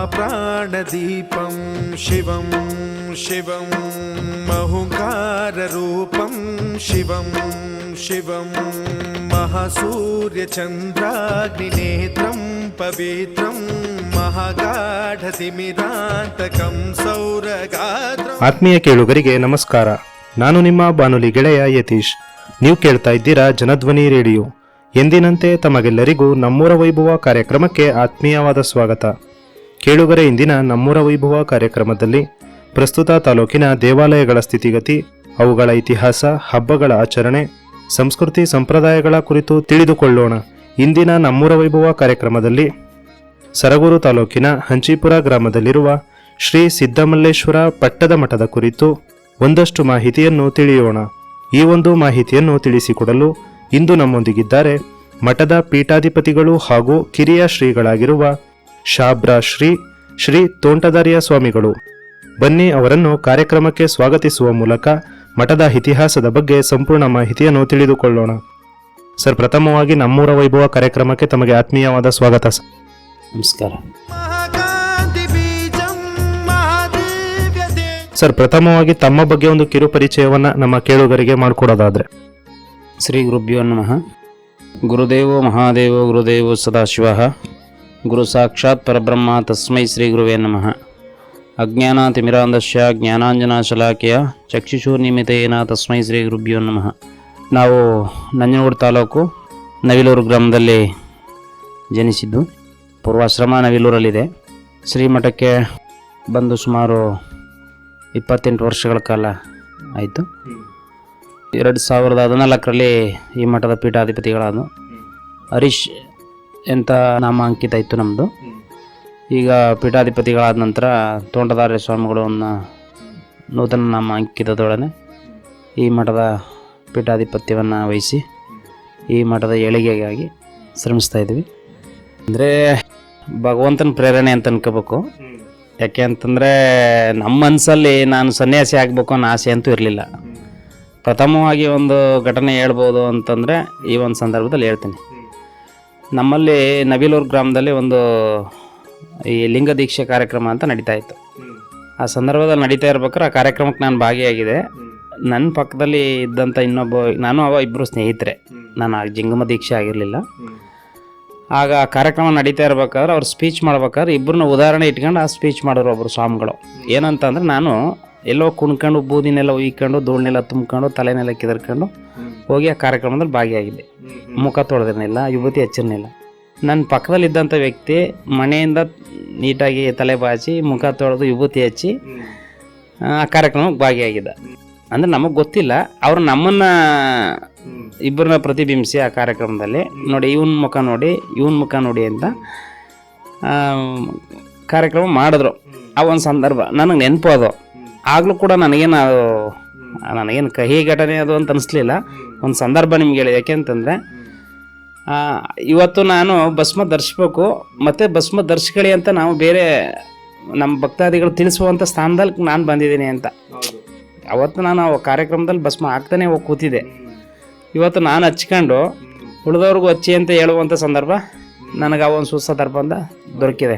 महाप्राणदीपं शिवं शिवं महुङ्काररूपं शिवं शिवं महासूर्यचन्द्राग्निनेत्रं पवित्रं महागाढतिमिरान्तकं सौरगात्रम्. ಆತ್ಮೀಯ ಕೇಳುಗರಿಗೆ ನಮಸ್ಕಾರ. ನಾನು ನಿಮ್ಮ ಬಾನುಲಿ ಗೆಳೆಯ ಯತೀಶ್. ನೀವು ಕೇಳ್ತಾ ಇದ್ದೀರಾ ಜನಧ್ವನಿ ರೇಡಿಯೋ. ಎಂದಿನಂತೆ ತಮಗೆಲ್ಲರಿಗೂ ನಮ್ಮೂರ ವೈಭವ ಕಾರ್ಯಕ್ರಮಕ್ಕೆ ಆತ್ಮೀಯವಾದ ಸ್ವಾಗತ. ಕೇಳುಗರೆ, ಇಂದಿನ ನಮ್ಮೂರ ವೈಭವ ಕಾರ್ಯಕ್ರಮದಲ್ಲಿ ಪ್ರಸ್ತುತ ತಾಲೂಕಿನ ದೇವಾಲಯಗಳ ಸ್ಥಿತಿಗತಿ, ಅವುಗಳ ಇತಿಹಾಸ, ಹಬ್ಬಗಳ ಆಚರಣೆ, ಸಂಸ್ಕೃತಿ ಸಂಪ್ರದಾಯಗಳ ಕುರಿತು ತಿಳಿದುಕೊಳ್ಳೋಣ. ಇಂದಿನ ನಮ್ಮೂರ ವೈಭವ ಕಾರ್ಯಕ್ರಮದಲ್ಲಿ ಸರಗೂರು ತಾಲೂಕಿನ ಹಂಚಿಪುರ ಗ್ರಾಮದಲ್ಲಿರುವ ಶ್ರೀ ಸಿದ್ದಮಲ್ಲೇಶ್ವರ ಪಟ್ಟದ ಮಠದ ಕುರಿತು ಒಂದಷ್ಟು ಮಾಹಿತಿಯನ್ನು ತಿಳಿಯೋಣ. ಈ ಒಂದು ಮಾಹಿತಿಯನ್ನು ತಿಳಿಸಿಕೊಡಲು ಇಂದು ನಮ್ಮೊಂದಿಗಿದ್ದಾರೆ ಮಠದ ಪೀಠಾಧಿಪತಿಗಳು ಹಾಗೂ ಕಿರಿಯ ಶ್ರೀಗಳಾಗಿರುವ ಶಾಬ್ರಾ ಶ್ರೀ ತೋಂಟದಾರ್ಯ ಸ್ವಾಮಿಗಳು. ಬನ್ನಿ ಅವರನ್ನು ಕಾರ್ಯಕ್ರಮಕ್ಕೆ ಸ್ವಾಗತಿಸುವ ಮೂಲಕ ಮಠದ ಇತಿಹಾಸದ ಬಗ್ಗೆ ಸಂಪೂರ್ಣ ಮಾಹಿತಿಯನ್ನು ತಿಳಿದುಕೊಳ್ಳೋಣ. ಸರ್, ಪ್ರಥಮವಾಗಿ ನಮ್ಮೂರ ವೈಭವ ಕಾರ್ಯಕ್ರಮಕ್ಕೆ ತಮಗೆ ಆತ್ಮೀಯವಾದ ಸ್ವಾಗತ. ನಮಸ್ಕಾರ ಸರ್, ಪ್ರಥಮವಾಗಿ ತಮ್ಮ ಬಗ್ಗೆ ಒಂದು ಕಿರು ಪರಿಚಯವನ್ನ ನಮ್ಮ ಕೇಳುಗರಿಗೆ ಮಾಡಿಕೊಡೋದಾದ್ರೆ. ಶ್ರೀ ಗುರುಭ್ಯೋ ನಮಃ. ಗುರುದೇವೋ ಮಹಾದೇವೋ ಗುರುದೇವೋ ಸದಾಶಿವಃ. ಗುರು ಸಾಕ್ಷಾತ್ ಪರಬ್ರಹ್ಮ ತಸ್ಮೈ ಶ್ರೀ ಗುರುವೇ ನಮಃ. ಅಜ್ಞಾನಾತಿಮಿರಾಂಧಸ್ಯ ಜ್ಞಾನಾಂಜನಶಲಾಕೆಯ ಚಕ್ಷುಷುರ್ನಿಮಿತೇನ ತಸ್ಮೈ ಶ್ರೀ ಗುರುಭ್ಯೋ ನಮಃ. ನಾವು ನಂಜನಗೂಡು ತಾಲೂಕು ನವಿಲೂರು ಗ್ರಾಮದಲ್ಲಿ ಜನಿಸಿದ್ದು. ಪೂರ್ವಾಶ್ರಮ ನವಿಲೂರಲ್ಲಿದೆ. ಶ್ರೀಮಠಕ್ಕೆ ಬಂದು ಸುಮಾರು 28 ವರ್ಷಗಳ ಕಾಲ ಆಯಿತು. 2014ರಲ್ಲಿ ಈ ಮಠದ ಪೀಠಾಧಿಪತಿಗಳಾದ ಹರೀಶ್ ಎಂತ ನಾಮಾಂಕಿತ ಇತ್ತು ನಮ್ಮದು. ಈಗ ಪೀಠಾಧಿಪತಿಗಳಾದ ನಂತರ ತೋಂಟದಾರ್ಯ ಸ್ವಾಮಿಗಳನ್ನು ನೂತನ ನಾಮಾಂಕಿತದೊಡನೆ ಈ ಮಠದ ಪೀಠಾಧಿಪತ್ಯವನ್ನು ವಹಿಸಿ ಈ ಮಠದ ಏಳಿಗೆಗಾಗಿ ಶ್ರಮಿಸ್ತಾ ಇದ್ವಿ. ಅಂದರೆ ಭಗವಂತನ ಪ್ರೇರಣೆ ಅಂತ ಅನ್ಕೋಬೇಕು. ಯಾಕೆ ಅಂತಂದರೆ ನಮ್ಮ ಮನಸ್ಸಲ್ಲಿ ನಾನು ಸನ್ಯಾಸಿ ಆಗಬೇಕು ಅನ್ನೋ ಆಸೆ ಅಂತೂ ಇರಲಿಲ್ಲ. ಪ್ರಥಮವಾಗಿ ಒಂದು ಘಟನೆ ಹೇಳ್ಬೋದು ಅಂತಂದರೆ ಈ ಒಂದು ಸಂದರ್ಭದಲ್ಲಿ ಹೇಳ್ತೀನಿ. ನಮ್ಮಲ್ಲಿ ನವಿಲೂರು ಗ್ರಾಮದಲ್ಲಿ ಒಂದು ಈ ಲಿಂಗ ದೀಕ್ಷೆ ಕಾರ್ಯಕ್ರಮ ಅಂತ ನಡೀತಾ ಇತ್ತು. ಆ ಸಂದರ್ಭದಲ್ಲಿ ನಡೀತಾ ಇರ್ಬೇಕಾದ್ರೆ ಆ ಕಾರ್ಯಕ್ರಮಕ್ಕೆ ನಾನು ಭಾಗಿಯಾಗಿದೆ. ನನ್ನ ಪಕ್ಕದಲ್ಲಿ ಇದ್ದಂಥ ನಾನು ಇಬ್ಬರು ಸ್ನೇಹಿತರೆ. ನಾನು ಆ ಜಂಗಮ ದೀಕ್ಷೆ ಆಗಿರಲಿಲ್ಲ. ಆಗ ಆ ಕಾರ್ಯಕ್ರಮ ನಡೀತಾ ಇರ್ಬೇಕಾದ್ರೆ ಅವ್ರು ಸ್ಪೀಚ್ ಮಾಡ್ಬೇಕಾದ್ರೆ ಇಬ್ಬರನ್ನ ಉದಾಹರಣೆ ಇಟ್ಕೊಂಡು ಆ ಸ್ಪೀಚ್ ಮಾಡೋರು ಒಬ್ಬರು ಸ್ವಾಮಿಗಳು. ಏನಂತಂದ್ರೆ, ನಾನು ಎಲ್ಲೋ ಕುಣ್ಕೊಂಡು ಬೂದಿನೆಲ್ಲ ಉಯ್ಕೊಂಡು ಧೂಳನ್ನೆಲ್ಲ ತುಂಬ್ಕೊಂಡು ತಲೆನೆಲ್ಲ ಕೆದರ್ಕೊಂಡು ಹೋಗಿ ಆ ಕಾರ್ಯಕ್ರಮದಲ್ಲಿ ಭಾಗಿಯಾಗಿದ್ದೆ. ಮುಖ ತೊಳೆದಿರಲಿಲ್ಲ, ಯುವತಿ ಹಚ್ಚಿರಲಿಲ್ಲ. ನನ್ನ ಪಕ್ಕದಲ್ಲಿದ್ದಂಥ ವ್ಯಕ್ತಿ ಮನೆಯಿಂದ ನೀಟಾಗಿ ತಲೆ ಬಾಚಿ ಮುಖ ತೊಳೆದು ಯುವತಿ ಹಚ್ಚಿ ಆ ಕಾರ್ಯಕ್ರಮಕ್ಕೆ ಭಾಗಿಯಾಗಿದ್ದ. ಅಂದರೆ ನಮಗೆ ಗೊತ್ತಿಲ್ಲ, ಅವರು ನಮ್ಮನ್ನು ಇಬ್ಬರನ್ನ ಪ್ರತಿಬಿಂಬಿಸಿ ಆ ಕಾರ್ಯಕ್ರಮದಲ್ಲಿ ನೋಡಿ ಇವನ ಮುಖ ನೋಡಿ ಅಂತ ಕಾರ್ಯಕ್ರಮ ಮಾಡಿದ್ರು. ಆ ಒಂದು ಸಂದರ್ಭ ನನಗೆ ನೆನಪು. ಅದು ಆಗಲೂ ಕೂಡ ನನಗೇನು ಕಹಿ ಘಟನೆ ಅದು ಅಂತ ಅನಿಸ್ಲಿಲ್ಲ. ಒಂದು ಸಂದರ್ಭ ನಿಮ್ಗೆ ಹೇಳಿ. ಯಾಕೆಂತಂದರೆ, ಇವತ್ತು ನಾನು ಭಸ್ಮ ಧರಿಸ್ಬೇಕು ಮತ್ತು ಭಸ್ಮ ಧರಿಸ್ಕೊಳ್ಳಿ ಅಂತ ನಾವು ಬೇರೆ ನಮ್ಮ ಭಕ್ತಾದಿಗಳು ತಿಳಿಸುವಂಥ ಸ್ಥಾನದಲ್ಲಿ ನಾನು ಬಂದಿದ್ದೀನಿ ಅಂತ. ಅವತ್ತು ನಾನು ಆ ಕಾರ್ಯಕ್ರಮದಲ್ಲಿ ಭಸ್ಮ ಹಾಕ್ತಾನೆ ಹೋಗಿ ಕೂತಿದ್ದೆ. ಇವತ್ತು ನಾನು ಹಚ್ಕೊಂಡು ಉಳಿದವ್ರಿಗೂ ಹಚ್ಚಿ ಅಂತ ಹೇಳುವಂಥ ಸಂದರ್ಭ ನನಗೆ ಆ ಒಂದು ಸುಸಂದರ್ಭ ಅಂತ ದೊರಕಿದೆ.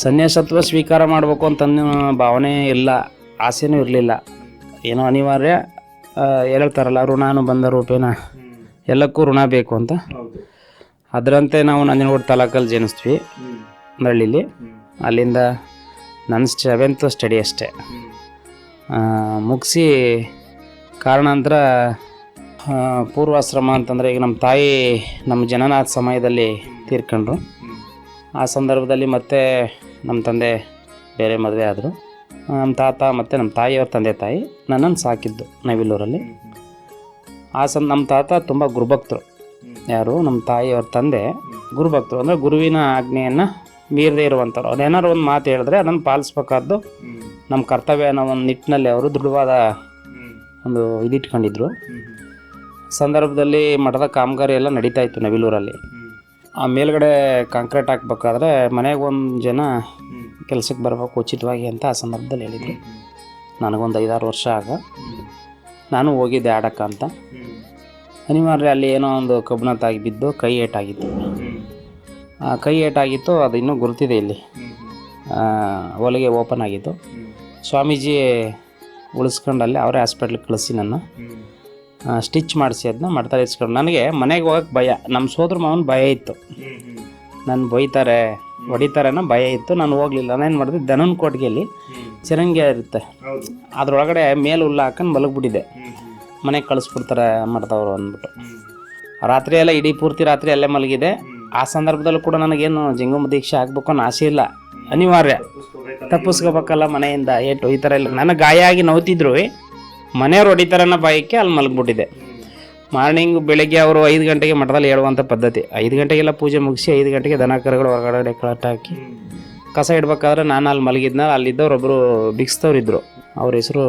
ಸನ್ಯಾಸತ್ವ ಸ್ವೀಕಾರ ಮಾಡಬೇಕು ಅಂತ ಭಾವನೆ ಇಲ್ಲ, ಆಸೆನೂ ಇರಲಿಲ್ಲ. ಏನೋ ಅನಿವಾರ್ಯ. ಹೇಳ್ತಾರಲ್ಲ, ಋಣಾನು ಬಂದ ರೂಪೇನ, ಎಲ್ಲಕ್ಕೂ ಋಣ ಬೇಕು ಅಂತ. ಅದರಂತೆ ನಾವು ನಂಜನಗೂಡು ತಾಲೂಕಲ್ಲಿ ಜನಿಸ್ತೀವಿ, ಹಳ್ಳಿಲಿ. ಅಲ್ಲಿಂದ ನನ್ನ 7th ಸ್ಟಡಿ ಅಷ್ಟೇ ಮುಗಿಸಿ ಕಾರಣಾಂತರ ಪೂರ್ವಾಶ್ರಮ ಅಂತಂದರೆ, ಈಗ ನಮ್ಮ ತಾಯಿ ನಮ್ಮ ಜನನಾಥ ಸಮಯದಲ್ಲಿ ತೀರ್ಕೊಂಡ್ರು. ಆ ಸಂದರ್ಭದಲ್ಲಿ ಮತ್ತೆ ನಮ್ಮ ತಂದೆ ಬೇರೆ ಮದುವೆ ಆದರು. ನಮ್ಮ ತಾತ ಮತ್ತು ನಮ್ಮ ತಾಯಿಯವ್ರ ತಂದೆ ತಾಯಿ ನನ್ನನ್ನು ಸಾಕಿದ್ದು ನವಿಲೂರಲ್ಲಿ. ನಮ್ಮ ತಾತ ತುಂಬ ಗುರುಭಕ್ತರು. ಯಾರು? ನಮ್ಮ ತಾಯಿಯವ್ರ ತಂದೆ ಗುರುಭಕ್ತರು. ಅಂದರೆ ಗುರುವಿನ ಆಜ್ಞೆಯನ್ನು ಮೀರದೇ ಇರುವಂಥವ್ರು. ಅದೇನಾದ್ರು ಒಂದು ಮಾತು ಹೇಳಿದ್ರೆ ಅದನ್ನು ಪಾಲಿಸ್ಬೇಕಾದ್ದು ನಮ್ಮ ಕರ್ತವ್ಯ ಅನ್ನೋ ಒಂದು ನಿಟ್ಟಿನಲ್ಲಿ ಅವರು ದೃಢವಾದ ಒಂದು ಇದಿಟ್ಕೊಂಡಿದ್ರು. ಸಂದರ್ಭದಲ್ಲಿ ಮಠದ ಕಾಮಗಾರಿ ಎಲ್ಲ ನಡೀತಾ ಇತ್ತು ನವಿಲೂರಲ್ಲಿ. ಆ ಮೇಲ್ಗಡೆ ಕಾಂಕ್ರೀಟ್ ಹಾಕ್ಬೇಕಾದ್ರೆ ಮನೆಗೆ ಒಂದು ಜನ ಕೆಲಸಕ್ಕೆ ಬರಬೇಕು ಉಚಿತವಾಗಿ ಅಂತ ಆ ಸಂದರ್ಭದಲ್ಲಿ ಹೇಳಿದ್ರು. ನನಗೊಂದು 5-6 ವರ್ಷ ಆಗ ನಾನು ಹೋಗಿದ್ದೆ ಆಡಕ್ಕ ಅಂತ. ಅನಿವಾರ್ಯ ಅಲ್ಲಿ ಏನೋ ಒಂದು ಕಬ್ಬಿಣತ್ತಾಗಿ ಬಿದ್ದು ಕೈ ಏಟಾಗಿತ್ತು. ಆ ಕೈ ಏಟಾಗಿತ್ತು, ಅದು ಇನ್ನೂ ಗುರುತಿದೆ ಇಲ್ಲಿ. ಹೊಲಿಗೆ ಓಪನ್ ಆಗಿತ್ತು. ಸ್ವಾಮೀಜಿ ಉಳಿಸ್ಕೊಂಡಲ್ಲಿ ಅವರೇ ಹಾಸ್ಪಿಟ್ಲಿಗೆ ಕಳಿಸಿ ನನ್ನ ಸ್ಟಿಚ್ ಮಾಡಿಸಿ ಅದನ್ನ ಮಾಡ್ತಾರೆ ಇಸ್ಕೊಂಡು. ನನಗೆ ಮನೆಗೆ ಹೋಗಕ್ಕೆ ಭಯ, ನಮ್ಮ ಸೋದರ ಮಾವನ ಭಯ ಇತ್ತು, ನಾನು ಬೈತಾರೆ ಹೊಡಿತಾರೆ ಅನ್ನೋ ಭಯ ಇತ್ತು. ನಾನು ಹೋಗಲಿಲ್ಲ. ನಾನೇನು ಮಾಡಿದೆ, ದನನ ಕೊಟ್ಟಿಗೆಯಲ್ಲಿ ಚಿರಂಗಿ ಇರುತ್ತೆ ಅದರೊಳಗಡೆ ಮೇಲೆ ಹುಲ್ಲು ಹಾಕೊಂಡು ಮಲಗಿಬಿಟ್ಟಿದ್ದೆ. ಮನೆಗೆ ಕಳಿಸ್ಬಿಡ್ತಾರೆ ಮಾಡ್ದವರು ಅಂದ್ಬಿಟ್ಟು ರಾತ್ರಿ ಎಲ್ಲ ಇಡೀ ಪೂರ್ತಿ ರಾತ್ರಿ ಅಲ್ಲೇ ಮಲಗಿದೆ. ಆ ಸಂದರ್ಭದಲ್ಲೂ ಕೂಡ ನನಗೇನು ಜಂಗಮ ದೀಕ್ಷೆ ಆಗಬೇಕು ಅನ್ನೋ ಆಸೆ ಇಲ್ಲ, ಅನಿವಾರ್ಯ ತಪ್ಪಿಸ್ಕೋಬೇಕಲ್ಲ ಮನೆಯಿಂದ ಏಟು ಈ ಥರ ಇಲ್ಲ. ನನಗೆ ಗಾಯ ಆಗಿ ನೋವ್ತಿದ್ರು, ಮನೆಯವ್ರು ಹೊಡಿತಾರೆ ಅನ್ನೋ ಭಯಕ್ಕೆ ಅಲ್ಲಿ ಮಲಗಿಬಿಟ್ಟಿದ್ದೆ. ಮಾರ್ನಿಂಗ್ ಬೆಳಗ್ಗೆ ಅವರು 5 ಗಂಟೆಗೆ ಮಠದಲ್ಲಿ ಹೇಳುವಂಥ ಪದ್ಧತಿ. 5 ಗಂಟೆಗೆಲ್ಲ ಪೂಜೆ ಮುಗಿಸಿ 5 ಗಂಟೆಗೆ ದನ ಕರುಗಳು ಹೊರಗಡೆ ಕಳಟ ಹಾಕಿ ಕಸ ಇಡ್ಬೇಕಾದ್ರೆ ನಾನು ಅಲ್ಲಿ ಮಲಗಿದ್ನ. ಅಲ್ಲಿದ್ದವ್ರೊಬ್ಬರು ಭಿಕ್ಷದವ್ರಿದ್ರು, ಅವ್ರ ಹೆಸರು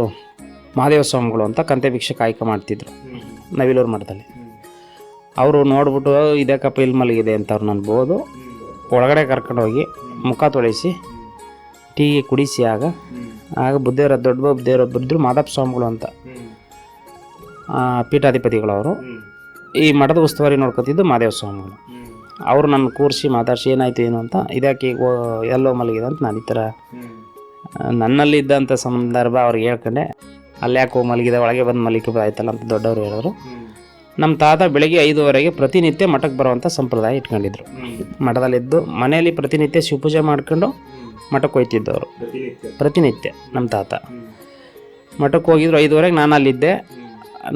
ಮಹಾದೇವ ಸ್ವಾಮಿಗಳು ಅಂತ ಕಂತೆ ಭಿಕ್ಷೆ ಕಾಯ್ಕ ಮಾಡ್ತಿದ್ರು ನವಿಲೂರು ಮಠದಲ್ಲಿ. ಅವರು ನೋಡ್ಬಿಟ್ಟು ಇದಕ್ಕಪ್ಪ ಇಲ್ಲಿ ಮಲಗಿದೆ ಅಂತ ಅವ್ರು ನಾನು ಬೋದು ಒಳಗಡೆ ಕರ್ಕೊಂಡೋಗಿ ಮುಖ ತೊಳಿಸಿ ಟೀ ಕುಡಿಸಿ ಆಗ ಬುದ್ಧಿಯವರ ದೊಡ್ಡ ಬುದ್ಧಿಯವರೊಬ್ಬರು ಇದ್ದರು, ಮಾದಪ್ಪ ಸ್ವಾಮಿಗಳು ಅಂತ ಪೀಠಾಧಿಪತಿಗಳವರು. ಈ ಮಠದ ಉಸ್ತುವಾರಿ ನೋಡ್ಕೊತಿದ್ದು ಮಾದೇವ ಸ್ವಾಮಿಗಳು. ಅವರು ನನ್ನ ಕೂರಿಸಿ ಮಾತಾಡಿಸಿ ಏನಾಯಿತು ಏನು ಅಂತ, ಇದಕ್ಕೆ ಎಲ್ಲೋ ಮಲಗಿದೆ ಅಂತ ನಾನು ಈ ಥರ ನನ್ನಲ್ಲಿದ್ದಂಥ ಸಂದರ್ಭ ಅವ್ರಿಗೆ ಹೇಳ್ಕೊಂಡೆ. ಅಲ್ಲಿ ಯಾಕೆ ಹೋಗಿ ಮಲಗಿದೆ, ಒಳಗೆ ಬಂದು ಮಲಿಕೆ ಆಯ್ತಲ್ಲ ಅಂತ ದೊಡ್ಡವರು ಹೇಳಿದ್ರು. ನಮ್ಮ ತಾತ ಬೆಳಗ್ಗೆ 5:15 ಪ್ರತಿನಿತ್ಯ ಮಠಕ್ಕೆ ಬರುವಂಥ ಸಂಪ್ರದಾಯ ಇಟ್ಕೊಂಡಿದ್ರು. ಮಠದಲ್ಲಿದ್ದು ಮನೆಯಲ್ಲಿ ಪ್ರತಿನಿತ್ಯ ಶಿವಪೂಜೆ ಮಾಡ್ಕೊಂಡು ಮಠಕ್ಕೆ ಹೋಯ್ತಿದ್ದವರು. ಪ್ರತಿನಿತ್ಯ ನಮ್ಮ ತಾತ ಮಠಕ್ಕೆ ಹೋಗಿದ್ರು. 5:15 ನಾನು ಅಲ್ಲಿದ್ದೆ.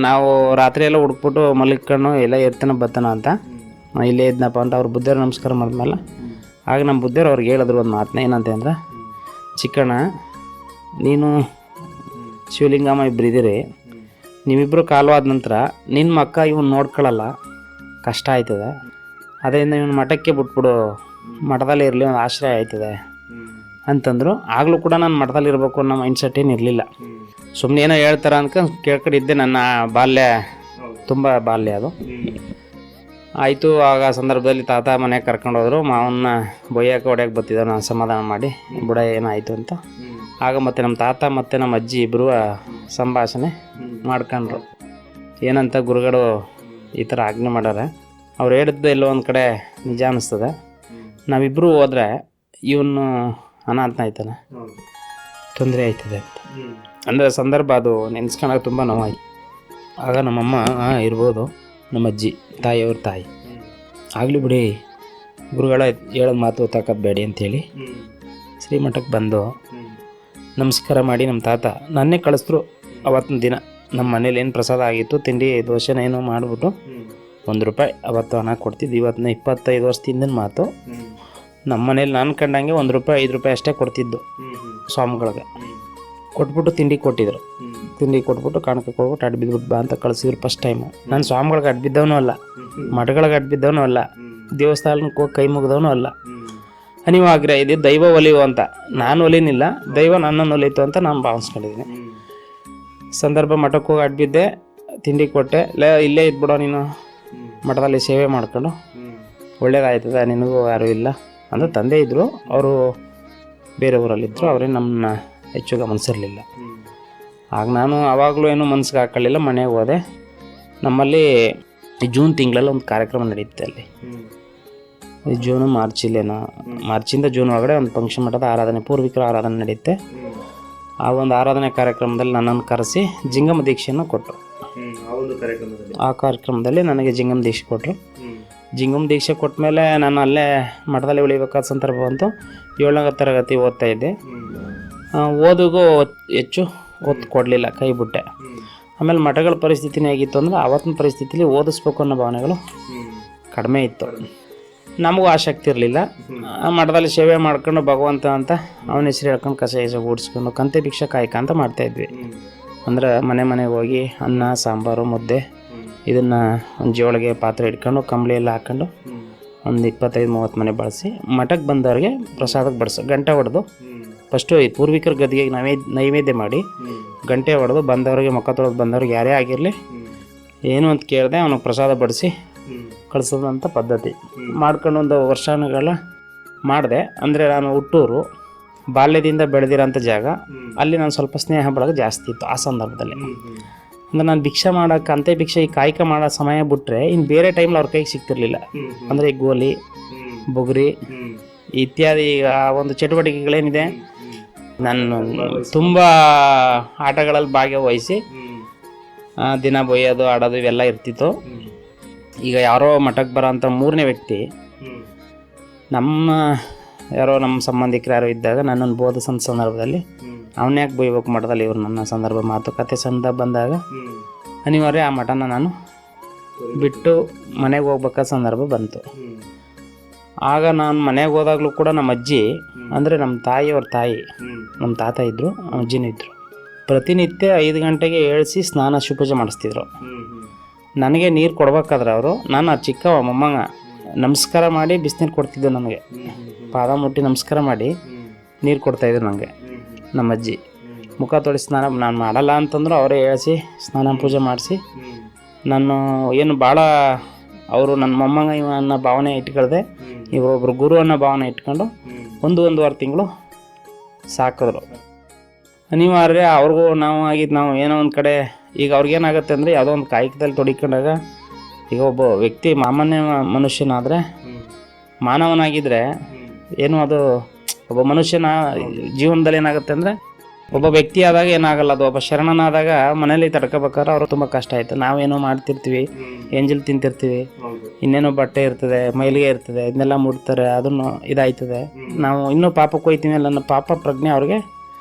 ನಾವು ರಾತ್ರಿ ಎಲ್ಲ ಹುಡುಕ್ಬಿಟ್ಟು ಮಲಗ್ಕೊಂಡು ಎಲ್ಲ ಇರ್ತಾನೆ ಬರ್ತಾನ ಅಂತ ಇಲ್ಲೇ ಇದ್ನಪ್ಪ ಅಂತ ಅವ್ರು ಬುದ್ಧಿಯವ್ರು ನಮಸ್ಕಾರ ಮಾಡಿದ್ಮೇಲೆ ಆಗ ನಮ್ಮ ಬುದ್ಧಿಯವ್ರು ಅವ್ರಿಗೆ ಹೇಳಿದ್ರು ಒಂದು ಮಾತನ್ನ, ಏನಂತ ಅಂದ್ರೆ, ಚಿಕ್ಕಣ್ಣ ನೀನು ಶಿವಲಿಂಗಮ್ಮ ಇಬ್ಬರು ಇದ್ದೀರಿ, ನೀವಿಬ್ಬರು ಕಾಲವಾದ ನಂತರ ನಿನ್ನ ಮಕ್ಕ ಇವನು ನೋಡ್ಕೊಳ್ಳಲ್ಲ, ಕಷ್ಟ ಆಯ್ತದೆ, ಅದರಿಂದ ಇವನು ಮಠಕ್ಕೆ ಬಿಟ್ಬಿಡು, ಮಠದಲ್ಲಿ ಇರಲಿ, ಒಂದು ಆಶ್ರಯ ಆಯ್ತದೆ ಅಂತಂದರು. ಆಗಲೂ ಕೂಡ ನಾನು ಮಠದಲ್ಲಿ ಇರಬೇಕು ಅನ್ನೋ ಮೈಂಡ್ಸೆಟ್ ಏನು ಇರಲಿಲ್ಲ. ಸುಮ್ಮನೆ ಏನೋ ಹೇಳ್ತಾರೆ ಅನ್ಕೊಂಡು ಕೇಳ್ಕೊಂಡಿದ್ದೆ. ನನ್ನ ಬಾಲ್ಯ ತುಂಬ ಬಾಲ್ಯ ಅದು ಆಯಿತು. ಆಗ ಸಂದರ್ಭದಲ್ಲಿ ತಾತ ಮನೆಗೆ ಕರ್ಕೊಂಡೋದ್ರು. ಮಾವನ್ನ ಬೊಯ್ಯಕ್ಕೆ ಹೊಡ್ಯಕ್ಕೆ ಬರ್ತಿದ್ದ, ನಾನು ಸಮಾಧಾನ ಮಾಡಿ ಬುಡ ಏನಾಯಿತು ಅಂತ. ಆಗ ಮತ್ತೆ ನಮ್ಮ ತಾತ ಮತ್ತು ನಮ್ಮ ಅಜ್ಜಿ ಇಬ್ಬರು ಸಂಭಾಷಣೆ ಮಾಡ್ಕೊಂಡ್ರು. ಏನಂತ ಗುರುಗಳು ಈ ಥರ ಆಜ್ಞೆ ಮಾಡ್ಯಾರ, ಅವ್ರು ಹೇಳಿದ್ದು ಎಲ್ಲೋ ಒಂದು ಕಡೆ ನಿಜ ಅನ್ನಿಸ್ತದೆ. ನಾವಿಬ್ಬರು ಹೋದರೆ ಇವನು ಅನಾಥನ ಆಯ್ತಾನೆ, ತೊಂದರೆ ಆಯ್ತದೆ ಅಂತ ಅಂದರೆ ಸಂದರ್ಭ ಅದು ನೆನೆಸ್ಕೊಂಡಾಗ ತುಂಬ ನೋವಾಯ್ತು. ಆಗ ನಮ್ಮಮ್ಮ ಇರ್ಬೋದು, ನಮ್ಮ ಅಜ್ಜಿ ತಾಯಿಯವ್ರ ತಾಯಿ ಆಗಲಿ ಬಿಡಿ, ಗುರುಗಳ ಹೇಳೋದು ಮಾತು ತಾಕಬೇಡಿ ಅಂಥೇಳಿ ಶ್ರೀಮಠಕ್ಕೆ ಬಂದು ನಮಸ್ಕಾರ ಮಾಡಿ ನಮ್ಮ ತಾತ ನನ್ನೇ ಕಳಿಸಿದ್ರು. ಅವತ್ತಿನ ದಿನ ನಮ್ಮ ಮನೇಲಿ ಏನು ಪ್ರಸಾದ ಆಗಿತ್ತು, ತಿಂಡಿ ದೋಸೆನ ಏನೋ ಮಾಡಿಬಿಟ್ಟು ₹1 ಅವತ್ತು ಹಣ ಕೊಡ್ತಿದ್ದು. ಇವತ್ತಿನ 25 ವರ್ಷದ ಹಿಂದಿನ ಮಾತು. ನಮ್ಮ ಮನೇಲಿ ನಾನು ಕಂಡಂಗೆ ₹1 ₹5 ಅಷ್ಟೇ ಕೊಡ್ತಿದ್ದು ಸ್ವಾಮಿಗಳಿಗೆ. ಕೊಟ್ಬಿಟ್ಟು ತಿಂಡಿ ಕೊಟ್ಟಿದ್ರು. ತಿಂಡಿ ಕೊಟ್ಬಿಟ್ಟು ಕಾಣಕ್ಕೆ ಕೊಟ್ಬಿಟ್ಟು ಅಡ್ಡ ಬಿದ್ಬಿಟ್ಟು ಬಾ ಅಂತ ಕಳಿಸಿದ್ರು ಫಸ್ಟ್ ಟೈಮು. ನಾನು ಸ್ವಾಮಿಗಳಿಗೆ ಅಡ್ಡ ಬಿದ್ದವನು ಅಲ್ಲ, ಮಠಗಳಿಗೆ ಅಡ್ಡ ಬಿದ್ದವನು ಅಲ್ಲ, ದೇವಸ್ಥಾನಕ್ಕೆ ಹೋಗಿ ಕೈ ಮುಗಿದವನು ಅಲ್ಲ. ನೀವು ಆಗ್ರಹ ಇದೆ ದೈವ ಒಲಿಯುವ ಅಂತ. ನಾನು ಒಲಿನಿಲ್ಲ, ದೈವ ನನ್ನನ್ನು ಒಲಿತು ಅಂತ ನಾನು ಭಾವಿಸ್ಕೊಂಡಿದ್ದೀನಿ. ಸಂದರ್ಭ ಮಠಕ್ಕೆ ಹೋಗಿ ಅಡ್ಡ ಬಿದ್ದೆ, ತಿಂಡಿ ಕೊಟ್ಟೆ. ಇಲ್ಲೇ ಇದ್ಬಿಡೋ ನೀನು, ಮಠದಲ್ಲಿ ಸೇವೆ ಮಾಡ್ಕೊಂಡು ಒಳ್ಳೇದಾಯ್ತದೆ, ನಿನಗೂ ಯಾರೂ ಇಲ್ಲ ಅಂದರೆ ತಂದೆ ಇದ್ದರು. ಅವರು ಬೇರೆ ಊರಲ್ಲಿದ್ದರು, ಅವರೇ ನಮ್ಮನ್ನ ಹೆಚ್ಚು ಗಮನಿಸಿರಲಿಲ್ಲ. ಆಗ ನಾನು ಆವಾಗಲೂ ಏನೂ ಮನ್ಸಿಗೆ ಹಾಕೊಳ್ಳಿಲ್ಲ. ಮನೆಗೆ ಹೋದೆ. ನಮ್ಮಲ್ಲಿ ಜೂನ್ ತಿಂಗಳಲ್ಲಿ ಒಂದು ಕಾರ್ಯಕ್ರಮ ನಡೆಯುತ್ತೆ. ಅಲ್ಲಿ ಜೂನು ಮಾರ್ಚಿಂದ ಜೂನ್ ಒಳಗಡೆ ಒಂದು ಫಂಕ್ಷನ್ ಮಠದ ಆರಾಧನೆ, ಪೂರ್ವಿಕರ ಆರಾಧನೆ ನಡೆಯುತ್ತೆ. ಆ ಒಂದು ಆರಾಧನೆ ಕಾರ್ಯಕ್ರಮದಲ್ಲಿ ನನ್ನನ್ನು ಕರೆಸಿ ಜಿಂಗಮ ದೀಕ್ಷೆಯನ್ನು ಕೊಟ್ಟರು. ಆ ಕಾರ್ಯಕ್ರಮದಲ್ಲಿ ನನಗೆ ಜಿಂಗಮ ದೀಕ್ಷೆ ಕೊಟ್ಟರು. ಜಿಂಗಮ ದೀಕ್ಷೆ ಕೊಟ್ಟ ಮೇಲೆ ನಾನು ಅಲ್ಲೇ ಮಠದಲ್ಲಿ ಉಳಿಬೇಕಾದ ಸಂದರ್ಭ ಬಂತು. 7ನೇ ತರಗತಿ ಓದ್ತಾ ಇದ್ದೆ. ಓದಿಗೂ ಹೆಚ್ಚು ಒತ್ತು ಕೊಡಲಿಲ್ಲ, ಕೈ ಬಿಟ್ಟೆ. ಆಮೇಲೆ ಮಠಗಳ ಪರಿಸ್ಥಿತಿನೇ ಹೇಗಿತ್ತು ಅಂದರೆ, ಆವತ್ತಿನ ಪರಿಸ್ಥಿತಿಲಿ ಓದಿಸ್ಬೇಕು ಅನ್ನೋ ಭಾವನೆಗಳು ಕಡಿಮೆ ಇತ್ತು. ನಮಗೂ ಆಸಕ್ತಿ ಇರಲಿಲ್ಲ. ಮಠದಲ್ಲಿ ಸೇವೆ ಮಾಡ್ಕೊಂಡು ಭಗವಂತ ಅಂತ ಅವನ ಹೆಸರು ಹೇಳ್ಕೊಂಡು ಕಸ ಓಡಿಸ್ಕೊಂಡು ಕಂತೆ ಭಿಕ್ಷೆ ಕಾಯ್ಕ ಅಂತ ಮಾಡ್ತಾಯಿದ್ವಿ. ಅಂದರೆ ಮನೆಗೆ ಹೋಗಿ ಅನ್ನ ಸಾಂಬಾರು ಮುದ್ದೆ ಇದನ್ನು ಒಂದು ಜೋಳಿಗೆ ಪಾತ್ರೆ ಇಟ್ಕೊಂಡು ಕಂಬಳಿ ಎಲ್ಲ ಹಾಕ್ಕೊಂಡು ಒಂದು 25-30 ಮನೆ ಬಳಸಿ ಮಠಕ್ಕೆ ಬಂದವ್ರಿಗೆ ಪ್ರಸಾದಕ್ಕೆ ಬಡಿಸೋ ಗಂಟೆ ಹೊಡೆದು ಫಸ್ಟು ಈ ಪೂರ್ವಿಕರ ಗದಿಗೆ ನೈವೇದ್ಯ ಮಾಡಿ ಗಂಟೆ ಹೊಡೆದು ಬಂದವರಿಗೆ ಮುಖ ತೊಳೆದು ಬಂದವ್ರಿಗೆ ಯಾರೇ ಆಗಿರಲಿ ಏನು ಅಂತ ಕೇಳಿದೆ ಅವನಿಗೆ ಪ್ರಸಾದ ಬಡಿಸಿ ಕಳಿಸೋದಂಥ ಪದ್ಧತಿ ಮಾಡ್ಕೊಂಡು ಒಂದು ವರ್ಷಗಳ ಮಾಡಿದೆ. ಅಂದರೆ ನಾನು ಹುಟ್ಟೂರು ಬಾಲ್ಯದಿಂದ ಬೆಳೆದಿರೋಂಥ ಜಾಗ, ಅಲ್ಲಿ ನಾನು ಸ್ವಲ್ಪ ಸ್ನೇಹ ಬಳಗ ಜಾಸ್ತಿ ಇತ್ತು ಆ ಸಂದರ್ಭದಲ್ಲಿ. ಅಂದರೆ ನಾನು ಭಿಕ್ಷೆ ಮಾಡೋಕೆ ಅಂತೆ ಭಿಕ್ಷೆ ಈ ಕಾಯ್ಕ ಮಾಡೋ ಸಮಯ ಬಿಟ್ಟರೆ ಇನ್ನು ಬೇರೆ ಟೈಮಲ್ಲಿ ಅವ್ರ ಕೈಗೆ ಸಿಗ್ತಿರ್ಲಿಲ್ಲ. ಅಂದರೆ ಈ ಗೋಲಿ ಬುಗುರಿ ಇತ್ಯಾದಿ ಒಂದು ಚಟುವಟಿಕೆಗಳೇನಿದೆ ನಾನು ತುಂಬ ಆಟಗಳಲ್ಲಿ ಭಾಗವಹಿಸಿ ದಿನ ಬೊಯ್ಯೋದು ಆಡೋದು ಇವೆಲ್ಲ ಇರ್ತಿತ್ತು. ಈಗ ಯಾರೋ ಮಠಕ್ಕೆ ಬರೋಂಥ 3ನೇ ವ್ಯಕ್ತಿ ಯಾರೋ ನಮ್ಮ ಸಂಬಂಧಿಕರು ಯಾರೋ ಇದ್ದಾಗ ನನ್ನನ್ನು ಬೋಧಿಸೋ ಸಂದರ್ಭದಲ್ಲಿ ಅವನ್ಯಾಕೆ ಬೊಯ್ಬೇಕು ಮಠದಲ್ಲಿ ಇವ್ರು ನನ್ನ ಸಂದರ್ಭ ಮಾತುಕತೆ ಸಂದರ್ಭ ಬಂದಾಗ ಅನಿವಾರ್ಯ ಆ ಮಠನ ನಾನು ಬಿಟ್ಟು ಮನೆಗೆ ಹೋಗ್ಬೇಕಾದ ಸಂದರ್ಭ ಬಂತು. ಆಗ ನಾನು ಮನೆಗೆ ಹೋದಾಗಲೂ ಕೂಡ ನಮ್ಮ ಅಜ್ಜಿ ಅಂದರೆ ನಮ್ಮ ತಾಯಿಯವ್ರ ತಾಯಿ, ನಮ್ಮ ತಾತ ಇದ್ದರು, ಅಜ್ಜಿನೂ ಇದ್ದರು. ಪ್ರತಿನಿತ್ಯ 5 ಗಂಟೆಗೆ ಏಳಿಸಿ ಸ್ನಾನ ಶುಪೂಜೆ ಮಾಡಿಸ್ತಿದ್ರು. ನನಗೆ ನೀರು ಕೊಡ್ಬೇಕಾದ್ರೆ ಅವರು, ನಾನು ಚಿಕ್ಕವ ಮೊಮ್ಮಗ, ನಮಸ್ಕಾರ ಮಾಡಿ ಬಿಸಿನೀರು ಕೊಡ್ತಿದ್ದೆ. ನನಗೆ ಪಾದ ಮುಟ್ಟಿ ನಮಸ್ಕಾರ ಮಾಡಿ ನೀರು ಕೊಡ್ತಾಯಿದ್ರು ನನಗೆ ನಮ್ಮ ಅಜ್ಜಿ. ಮುಖ ತೊಳಿ ಸ್ನಾನ ನಾನು ಮಾಡಲ್ಲ ಅಂತಂದ್ರು ಅವರೇ ಏಳಿಸಿ ಸ್ನಾನ ಪೂಜೆ ಮಾಡಿಸಿ ನಾನು ಏನು ಭಾಳ ಅವರು ನನ್ನ ಮೊಮ್ಮಗ ಇವ ಅನ್ನೋ ಭಾವನೆ ಇಟ್ಕೊಳ್ದೆ ಇವರೊಬ್ಬರು ಗುರು ಅನ್ನೋ ಭಾವನೆ ಇಟ್ಕೊಂಡು 1-1.5 ತಿಂಗಳು ಸಾಕಿದ್ರು. ಅನಿವಾರ್ಯ ಅವ್ರಿಗೂ ನಾವು ಏನೋ ಒಂದು ಕಡೆ ಈಗ ಅವ್ರಿಗೇನಾಗುತ್ತೆ ಅಂದರೆ ಯಾವುದೋ ಒಂದು ಕಾಯಕದಲ್ಲಿ ತೊಡಿಕೊಂಡಾಗ ಈಗ ಒಬ್ಬ ವ್ಯಕ್ತಿ ಸಾಮಾನ್ಯ ಮನುಷ್ಯನಾದರೆ ಮಾನವನಾಗಿದ್ದರೆ ಏನು ಅದು ಒಬ್ಬ ಮನುಷ್ಯನ ಜೀವನದಲ್ಲಿ ಏನಾಗುತ್ತೆ ಅಂದರೆ ಒಬ್ಬ ವ್ಯಕ್ತಿ ಆದಾಗ ಏನಾಗಲ್ಲ, ಅದು ಒಬ್ಬ ಶರಣನಾದಾಗ ಮನೇಲಿ ತಡ್ಕೋಬೇಕಾದ್ರೆ ಅವ್ರು ತುಂಬ ಕಷ್ಟ ಆಯಿತು. ನಾವೇನೋ ಮಾಡ್ತಿರ್ತೀವಿ, ಎಂಜಲ್ ತಿಂತಿರ್ತೀವಿ, ಇನ್ನೇನೋ ಬಟ್ಟೆ ಇರ್ತದೆ, ಮೈಲಿಗೆ ಇರ್ತದೆ, ಇದನ್ನೆಲ್ಲ ಮುಡ್ತಾರೆ, ಅದನ್ನು ಇದಾಯ್ತದೆ. ನಾವು ಇನ್ನೂ ಪಾಪಕ್ಕೆ ಹೋಯ್ತೀವಿ ಅಲ್ಲ ನನ್ನ ಪಾಪ ಪ್ರಜ್ಞೆ ಅವ್ರಿಗೆ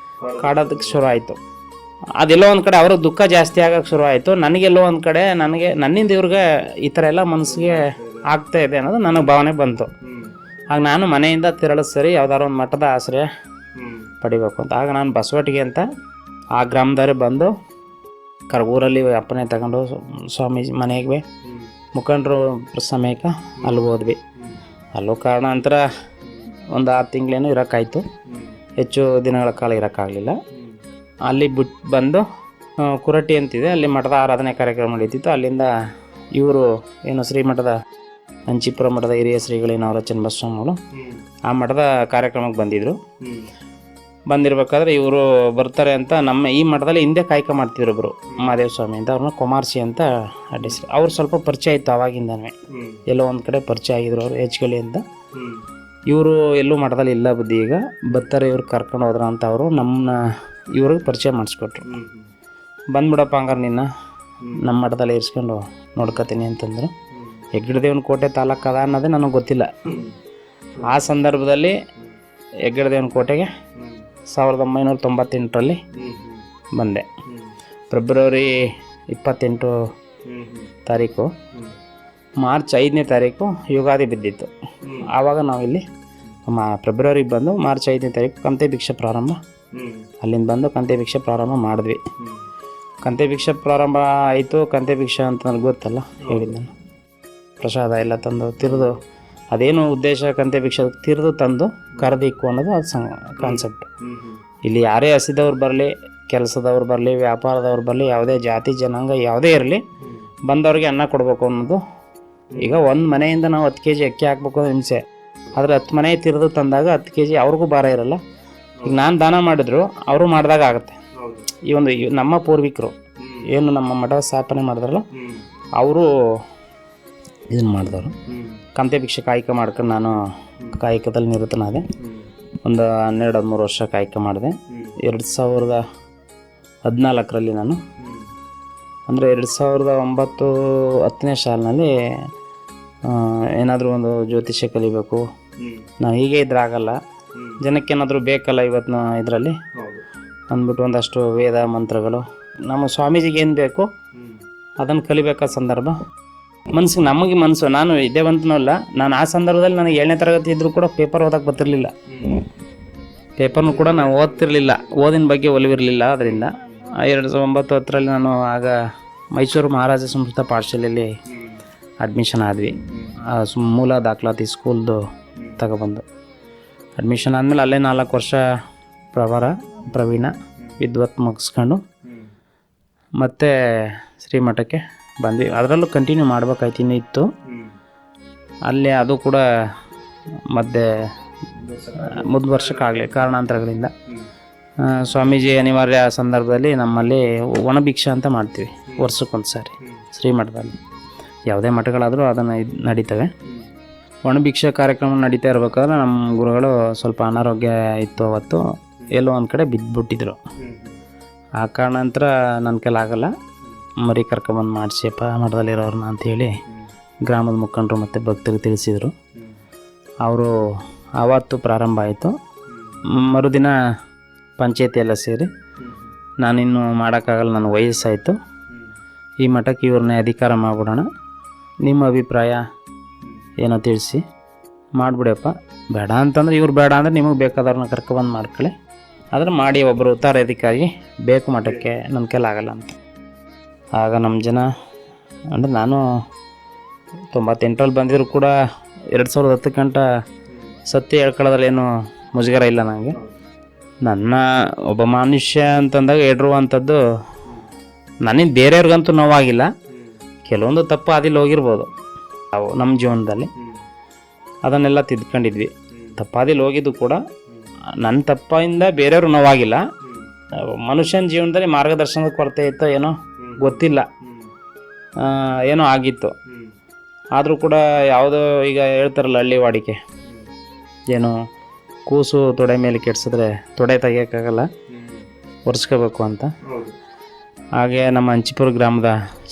ಕಾಡೋದಕ್ಕೆ ಶುರು ಆಯಿತು. ಅದೆಲ್ಲೋ ಒಂದು ಕಡೆ ಅವ್ರಿಗೆ ದುಃಖ ಜಾಸ್ತಿ ಆಗೋಕ್ಕೆ ಶುರು ಆಯಿತು. ನನಗೆಲ್ಲೋ ಒಂದು ಕಡೆ ನನ್ನಿಂದ ಇವ್ರಿಗೆ ಈ ಥರ ಎಲ್ಲ ಮನಸ್ಸಿಗೆ ಆಗ್ತಾ ಇದೆ ಅನ್ನೋದು ನನಗೆ ಭಾವನೆ ಬಂತು. ಆಗ ನಾನು ಮನೆಯಿಂದ ತಿರಳಿಸ್ ಸರಿ ಯಾವ್ದಾದ್ರು ಒಂದು ಮಠದ ಆಶ್ರಯ ಪಡಿಬೇಕು ಅಂತ. ಆಗ ನಾನು ಬಸವಟಿಗೆ ಅಂತ ಆ ಗ್ರಾಮದವರೇ ಬಂದು ಊರಲ್ಲಿ ಅಪ್ಪನೇ ತಗೊಂಡು ಸ್ವಾಮೀಜಿ ಮನೆಗೆ ಮುಖಂಡರು ಸಮೇತ ಅಲ್ಲಿ ಹೋದ್ವಿ. ಅಲ್ಲೂ ಕಾರಣಾಂತರ ಒಂದು 6 ತಿಂಗಳೇನೋ ಇರೋಕ್ಕಾಯ್ತು, ಹೆಚ್ಚು ದಿನಗಳ ಕಾಲ ಇರೋಕ್ಕಾಗಲಿಲ್ಲ. ಅಲ್ಲಿ ಬಂದು ಕುರಟಿ ಅಂತಿದೆ, ಅಲ್ಲಿ ಮಠದ ಆರಾಧನೆ ಕಾರ್ಯಕ್ರಮ ನಡೀತಿತ್ತು. ಅಲ್ಲಿಂದ ಇವರು ಏನು ಶ್ರೀಮಠದ ಅಂಚಿಪುರ ಮಠದ ಹಿರಿಯ ಶ್ರೀಗಳೇನವರ ಚನ್ನಬಸವಸ್ವಾಮಿಗಳು ಆ ಮಠದ ಕಾರ್ಯಕ್ರಮಕ್ಕೆ ಬಂದಿದ್ದರು. ಬಂದಿರಬೇಕಾದ್ರೆ ಇವರು ಬರ್ತಾರೆ ಅಂತ ನಮ್ಮ ಈ ಮಠದಲ್ಲಿ ಹಿಂದೆ ಕಾಯ್ಕ ಮಾಡ್ತಿದ್ರು ಒಬ್ಬರು ಮಹಾದೇವ ಸ್ವಾಮಿ ಅಂತ, ಅವ್ರನ್ನ ಕುಮಾರ್ಸಿ ಅಂತ ಅಡ್ಡಿಸ್ರು. ಅವ್ರು ಸ್ವಲ್ಪ ಪರಿಚಯ ಇತ್ತು ಆವಾಗಿಂದನೇ, ಎಲ್ಲೋ ಒಂದು ಕಡೆ ಪರಿಚಯ ಆಗಿದ್ರು ಅವರು ಹೆಚ್ಚುಗಳಿ ಅಂತ. ಇವರು ಎಲ್ಲೂ ಮಠದಲ್ಲಿ ಇಲ್ಲ ಬುದ್ಧಿ, ಈಗ ಬರ್ತಾರೆ ಇವ್ರು ಕರ್ಕೊಂಡು ಹೋದ್ರ ಅಂತ ಅವರು ಇವ್ರಿಗೆ ಪರಿಚಯ ಮಾಡಿಸ್ಕೊಟ್ರು. ಬಂದ್ಬಿಡಪ್ಪ ಹಂಗಾರೆ ನಿನ್ನ ನಮ್ಮ ಮಠದಲ್ಲಿ ಇರಿಸ್ಕೊಂಡು ನೋಡ್ಕೊತೀನಿ ಅಂತಂದರು. ಹೆಗ್ಗಡದೇವನ ಕೋಟೆ ತಾಲೂಕು ಅದ ಅನ್ನೋದೇ ನನಗೆ ಗೊತ್ತಿಲ್ಲ. ಆ ಸಂದರ್ಭದಲ್ಲಿ ಹೆಗ್ಗಡದೇವನ ಕೋಟೆಗೆ 1998ರಲ್ಲಿ ಬಂದೆ. ಫೆಬ್ರವರಿ 28 ತಾರೀಕು, ಮಾರ್ಚ್ 5ನೇ ತಾರೀಕು ಯುಗಾದಿ ಬಿದ್ದಿತ್ತು. ಆವಾಗ ನಾವಿಲ್ಲಿ ಫೆಬ್ರವರಿಗೆ ಬಂದು ಮಾರ್ಚ್ 5ನೇ ತಾರೀಕು ಕಂತೆ ಭಿಕ್ಷೆ ಪ್ರಾರಂಭ, ಅಲ್ಲಿಂದ ಬಂದು ಕಂತೆ ಭಿಕ್ಷೆ ಪ್ರಾರಂಭ ಮಾಡಿದ್ವಿ. ಕಂತೆ ಭಿಕ್ಷೆ ಪ್ರಾರಂಭ ಆಯಿತು. ಕಂತೆ ಭಿಕ್ಷೆ ಅಂತ ನನಗೆ ಗೊತ್ತಲ್ಲ, ಹೇಳಿದ್ದೆ ನಾನು. ಪ್ರಸಾದ ಎಲ್ಲ ತಂದು ತಿರ್ದು, ಅದೇನು ಉದ್ದೇಶ ಕಂತೆ ಭಿಕ್ಷೆ ತಿರ್ದು ತಂದು ಕರೆದಿಕ್ಕು ಅನ್ನೋದು ಅದು ಕಾನ್ಸೆಪ್ಟ್. ಇಲ್ಲಿ ಯಾರೇ ಹಸಿದವ್ರು ಬರಲಿ, ಕೆಲಸದವ್ರು ಬರಲಿ, ವ್ಯಾಪಾರದವ್ರು ಬರಲಿ, ಯಾವುದೇ ಜಾತಿ ಜನಾಂಗ ಯಾವುದೇ ಇರಲಿ, ಬಂದವ್ರಿಗೆ ಅನ್ನ ಕೊಡಬೇಕು ಅನ್ನೋದು. ಈಗ ಒಂದು ಮನೆಯಿಂದ ನಾವು 10 kg ಅಕ್ಕಿ ಹಾಕ್ಬೇಕು ಅನ್ನೋ ಹಿಂಸೆ, ಆದರೆ 10 ಮನೆ ತಿರ್ದು ತಂದಾಗ 10 kg ಅವ್ರಿಗೂ ಭಾರ ಇರಲ್ಲ. ಈಗ ನಾನು ದಾನ ಮಾಡಿದ್ರು ಅವರು ಮಾಡಿದಾಗ ಆಗುತ್ತೆ. ಈ ಒಂದು ನಮ್ಮ ಪೂರ್ವಿಕರು ಏನು ನಮ್ಮ ಮಠ ಸ್ಥಾಪನೆ ಮಾಡಿದ್ರಲ್ಲ ಅವರು ಇದನ್ನು ಮಾಡಿದವರು. ಕಂತೆ ಭಿಕ್ಷೆ ಕಾಯಕ ಮಾಡ್ಕೊಂಡು ನಾನು ಕಾಯಕದಲ್ಲಿ ನಿರತನಾದೆ. ಒಂದು 12-13 ವರ್ಷ ಕಾಯಕ ಮಾಡಿದೆ. 2014ರಲ್ಲಿ ನಾನು ಅಂದರೆ 2009-10ನೇ ಸಾಲಿನಲ್ಲಿ ಏನಾದರೂ ಒಂದು ಜ್ಯೋತಿಷ್ಯ ಕಲಿಬೇಕು, ನಾವು ಹೀಗೆ ಇದ್ರೆ ಆಗಲ್ಲ, ಜನಕ್ಕೇನಾದರೂ ಬೇಕಲ್ಲ ಇವತ್ತಿನ ಇದರಲ್ಲಿ ಅಂದ್ಬಿಟ್ಟು ಒಂದಷ್ಟು ವೇದ ಮಂತ್ರಗಳು ನಮ್ಮ ಸ್ವಾಮೀಜಿಗೆ ಏನು ಬೇಕು ಅದನ್ನು ಕಲಿಬೇಕಾದ ಸಂದರ್ಭ ಮನಸ್ಸಿಗೆ ನಮಗೆ ಮನಸ್ಸು. ನಾನು ವಿದ್ಯಾವಂತನೂ ಅಲ್ಲ, ನಾನು ಆ ಸಂದರ್ಭದಲ್ಲಿ ನನಗೆ 7ನೇ ತರಗತಿ ಇದ್ದರೂ ಕೂಡ ಪೇಪರ್ ಓದಕ್ಕೆ ಬರ್ತಿರ್ಲಿಲ್ಲ. ಪೇಪರ್ನು ಕೂಡ ನಾವು ಓದ್ತಿರ್ಲಿಲ್ಲ, ಓದಿನ ಬಗ್ಗೆ ಒಲವಿರಲಿಲ್ಲ. ಅದರಿಂದ 2009-10ರಲ್ಲಿ ನಾನು ಆಗ ಮೈಸೂರು ಮಹಾರಾಜ ಸಂಸ್ಕೃತ ಪಾಠಶಾಲೆಯಲ್ಲಿ ಅಡ್ಮಿಷನ್ ಆದ್ವಿ. ಮೂಲ ದಾಖಲಾತಿ ಸ್ಕೂಲ್ದು ತಗೊಬಂದು ಅಡ್ಮಿಷನ್ ಆದಮೇಲೆ ಅಲ್ಲೇ 4 ವರ್ಷ ಪ್ರವೀಣ ವಿದ್ವತ್ ಮುಗಿಸ್ಕೊಂಡು ಮತ್ತೆ ಶ್ರೀಮಠಕ್ಕೆ ಬಂದ್ವಿ. ಅದರಲ್ಲೂ ಕಂಟಿನ್ಯೂ ಮಾಡ್ಬೇಕಾಯ್ತು, ಇನ್ನೂ ಇತ್ತು ಅಲ್ಲೇ. ಅದು ಕೂಡ ಮುಂದುವರ್ಷಕ್ಕಾಗಲಿ ಕಾರಣಾಂತರಗಳಿಂದ ಸ್ವಾಮೀಜಿ ಅನಿವಾರ್ಯ ಸಂದರ್ಭದಲ್ಲಿ ನಮ್ಮಲ್ಲಿ ಒಣಭಿಕ್ಷೆ ಅಂತ ಮಾಡ್ತೀವಿ ವರ್ಷಕ್ಕೊಂದು ಸಾರಿ ಶ್ರೀಮಠದಲ್ಲಿ. ಯಾವುದೇ ಮಠಗಳಾದರೂ ಅದನ್ನು ನಡೀತವೆ. ಒಣಭಿಕ್ಷೆ ಕಾರ್ಯಕ್ರಮ ನಡೀತಾ ಇರ್ಬೇಕಾದ್ರೆ ನಮ್ಮ ಗುರುಗಳು ಸ್ವಲ್ಪ ಅನಾರೋಗ್ಯ ಇತ್ತು ಅವತ್ತು, ಎಲ್ಲೋ ಒಂದು ಕಡೆ ಬಿದ್ದುಬಿಟ್ಟಿದ್ರು. ಆ ಕಾರಣಾಂತರ ನನ್ನ ಕೈಲಾಗಲ್ಲ, ಮರಿ ಕರ್ಕೊಂಬಂದು ಮಾಡಿಸಿಯಪ್ಪ ಮಠದಲ್ಲಿರೋರನ್ನ ಅಂಥೇಳಿ ಗ್ರಾಮದ ಮುಖಂಡರು ಮತ್ತು ಭಕ್ತರಿಗೆ ತಿಳಿಸಿದರು. ಅವರು ಆವತ್ತು ಪ್ರಾರಂಭ ಆಯಿತು. ಮರುದಿನ ಪಂಚಾಯತಿ ಎಲ್ಲ ಸೇರಿ ನಾನಿನ್ನು ಮಾಡೋಕ್ಕಾಗಲ್ಲ, ನನ್ನ ವಯಸ್ಸಾಯಿತು, ಈ ಮಠಕ್ಕೆ ಇವ್ರನ್ನೇ ಅಧಿಕಾರ ಮಾಡಿಬಿಡೋಣ, ನಿಮ್ಮ ಅಭಿಪ್ರಾಯ ಏನೋ ತಿಳಿಸಿ ಮಾಡಿಬಿಡಪ್ಪ, ಬೇಡ ಅಂತಂದ್ರೆ ಇವ್ರು ಬೇಡ ಅಂದರೆ ನಿಮಗೆ ಬೇಕಾದವ್ರನ್ನ ಕರ್ಕೊಬಂದು ಮಾಡ್ಕೊಳ್ಳಿ, ಆದರೆ ಮಾಡಿ ಒಬ್ಬರು ಉತ್ತರಾಧಿಕಾರಿ ಬೇಕು ಮಠಕ್ಕೆ, ನನ್ನ ಕೈಲಾಗಲ್ಲ ಅಂತ. ಆಗ ನಮ್ಮ ಜನ ಅಂದರೆ ನಾನು 98ರಲ್ಲಿ ಬಂದಿದ್ರು ಕೂಡ 2010 ಗಂಟ ಸತ್ಯ ಹೇಳ್ಕೊಳ್ಳೋದ್ರಲ್ಲೇನು ಮುಜುಗರ ಇಲ್ಲ ನನಗೆ. ನನ್ನ ಒಬ್ಬ ಮನುಷ್ಯ ಅಂತಂದಾಗ ಹೇಳಿರುವಂಥದ್ದು ನನಗೆ ಬೇರೆಯವ್ರಿಗಂತೂ ನೋವಾಗಿಲ್ಲ, ಕೆಲವೊಂದು ತಪ್ಪು ಅದಿಲ್ಲಿ ಹೋಗಿರ್ಬೋದು ಅವು ನಮ್ಮ ಜೀವನದಲ್ಲಿ, ಅದನ್ನೆಲ್ಲ ತಿದ್ಕೊಂಡಿದ್ವಿ. ತಪ್ಪಾದಿಲ್ಲಿ ಹೋಗಿದ್ದು ಕೂಡ ನನ್ನ ತಪ್ಪಿಂದ ಬೇರೆಯವ್ರು ನೋವಾಗಿಲ್ಲ, ಮನುಷ್ಯನ ಜೀವನದಲ್ಲಿ ಮಾರ್ಗದರ್ಶನದ ಕೊರತೆ ಇತ್ತೋ ಏನೋ ಗೊತ್ತಿಲ್ಲ, ಏನೋ ಆಗಿತ್ತು. ಆದರೂ ಕೂಡ ಯಾವುದೋ ಈಗ ಹೇಳ್ತಾರಲ್ಲ ಹಳ್ಳಿ ವಾಡಿಕೆ, ಏನು ಕೂಸು ತೊಡೆ ಮೇಲೆ ಕೆಡ್ಸಿದ್ರೆ ತೊಡೆ ತೆಗಿಯೋಕ್ಕಾಗಲ್ಲ, ಒರೆಸ್ಕೋಬೇಕು ಅಂತ. ಹಾಗೆ ನಮ್ಮ ಹಂಚಿಪುರ ಗ್ರಾಮದ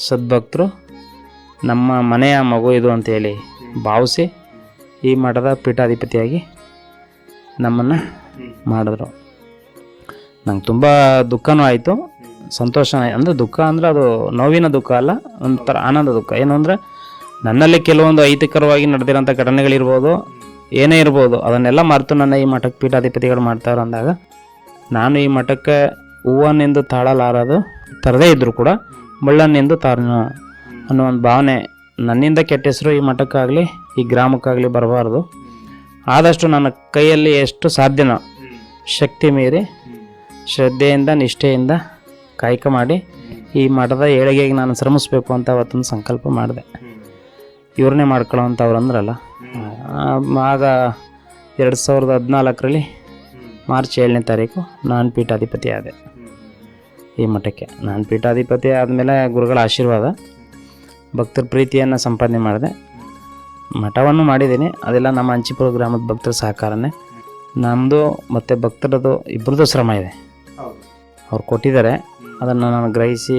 ಸದ್ಭಕ್ತರು ನಮ್ಮ ಮನೆಯ ಮಗು ಇದು ಅಂತೇಳಿ ಭಾವಿಸಿ ಈ ಮಠದ ಪೀಠಾಧಿಪತಿಯಾಗಿ ನಮ್ಮನ್ನು ಮಾಡಿದ್ರು. ನಂಗೆ ತುಂಬ ದುಃಖನೂ ಆಯಿತು, ಸಂತೋಷ. ಅಂದರೆ ದುಃಖ ಅಂದರೆ ಅದು ನೋವಿನ ದುಃಖ ಅಲ್ಲ, ಒಂಥರ ಆನಂದ ದುಃಖ. ಏನು ಅಂದರೆ ನನ್ನಲ್ಲಿ ಕೆಲವೊಂದು ಅಹಿತಕರವಾಗಿ ನಡೆದಿರೋಂಥ ಘಟನೆಗಳಿರ್ಬೋದು, ಏನೇ ಇರ್ಬೋದು, ಅದನ್ನೆಲ್ಲ ಮರೆತು ನನ್ನ ಈ ಮಠಕ್ಕೆ ಪೀಠಾಧಿಪತಿಗಳು ಮಾಡ್ತಾರೆ ಅಂದಾಗ ನಾನು ಈ ಮಠಕ್ಕೆ ಹೂವನ್ನೆಂದು ತಾಳಲಾರದು ತರದೇ ಇದ್ದರೂ ಕೂಡ ಮುಳ್ಳನ್ನೆಂದು ತಾರನು ಅನ್ನೋ ಒಂದು ಭಾವನೆ. ನನ್ನಿಂದ ಕೆಟ್ಟ ಹೆಸರು ಈ ಮಠಕ್ಕಾಗಲಿ ಈ ಗ್ರಾಮಕ್ಕಾಗಲಿ ಬರಬಾರ್ದು. ಆದಷ್ಟು ನನ್ನ ಕೈಯಲ್ಲಿ ಎಷ್ಟು ಸಾಧ್ಯನೋ ಶಕ್ತಿ ಮೀರಿ ಶ್ರದ್ಧೆಯಿಂದ ನಿಷ್ಠೆಯಿಂದ ಕಾಯಕ ಮಾಡಿ ಈ ಮಠದ ಏಳಿಗೆಗೆ ನಾನು ಶ್ರಮಿಸಬೇಕು ಅಂತ ಅವತ್ತೊಂದು ಸಂಕಲ್ಪ ಮಾಡಿದೆ. ಇವ್ರನ್ನೇ ಮಾಡ್ಕೊಳ್ಳೋವಂಥವ್ರು ಅಂದ್ರಲ್ಲ. ಆಗ 2014ರಲ್ಲಿ ಮಾರ್ಚ್ 7ನೇ ತಾರೀಕು ನಾನು ಪೀಠಾಧಿಪತಿ ಆದೆ ಈ ಮಠಕ್ಕೆ. ನಾನು ಪೀಠಾಧಿಪತಿ ಆದಮೇಲೆ ಗುರುಗಳ ಆಶೀರ್ವಾದ, ಭಕ್ತರ ಪ್ರೀತಿಯನ್ನು ಸಂಪಾದನೆ ಮಾಡಿದೆ. ಮಠವನ್ನು ಮಾಡಿದ್ದೀನಿ, ಅದೆಲ್ಲ ನಮ್ಮ ಹಂಚಿಪುರ ಗ್ರಾಮದ ಭಕ್ತರ ಸಹಕಾರನೇ. ನಮ್ಮದು ಮತ್ತು ಭಕ್ತರದು ಇಬ್ಬರದ್ದು ಶ್ರಮ ಇದೆ. ಅವ್ರು ಕೊಟ್ಟಿದ್ದಾರೆ, ಅದನ್ನು ನಾನು ಗ್ರಹಿಸಿ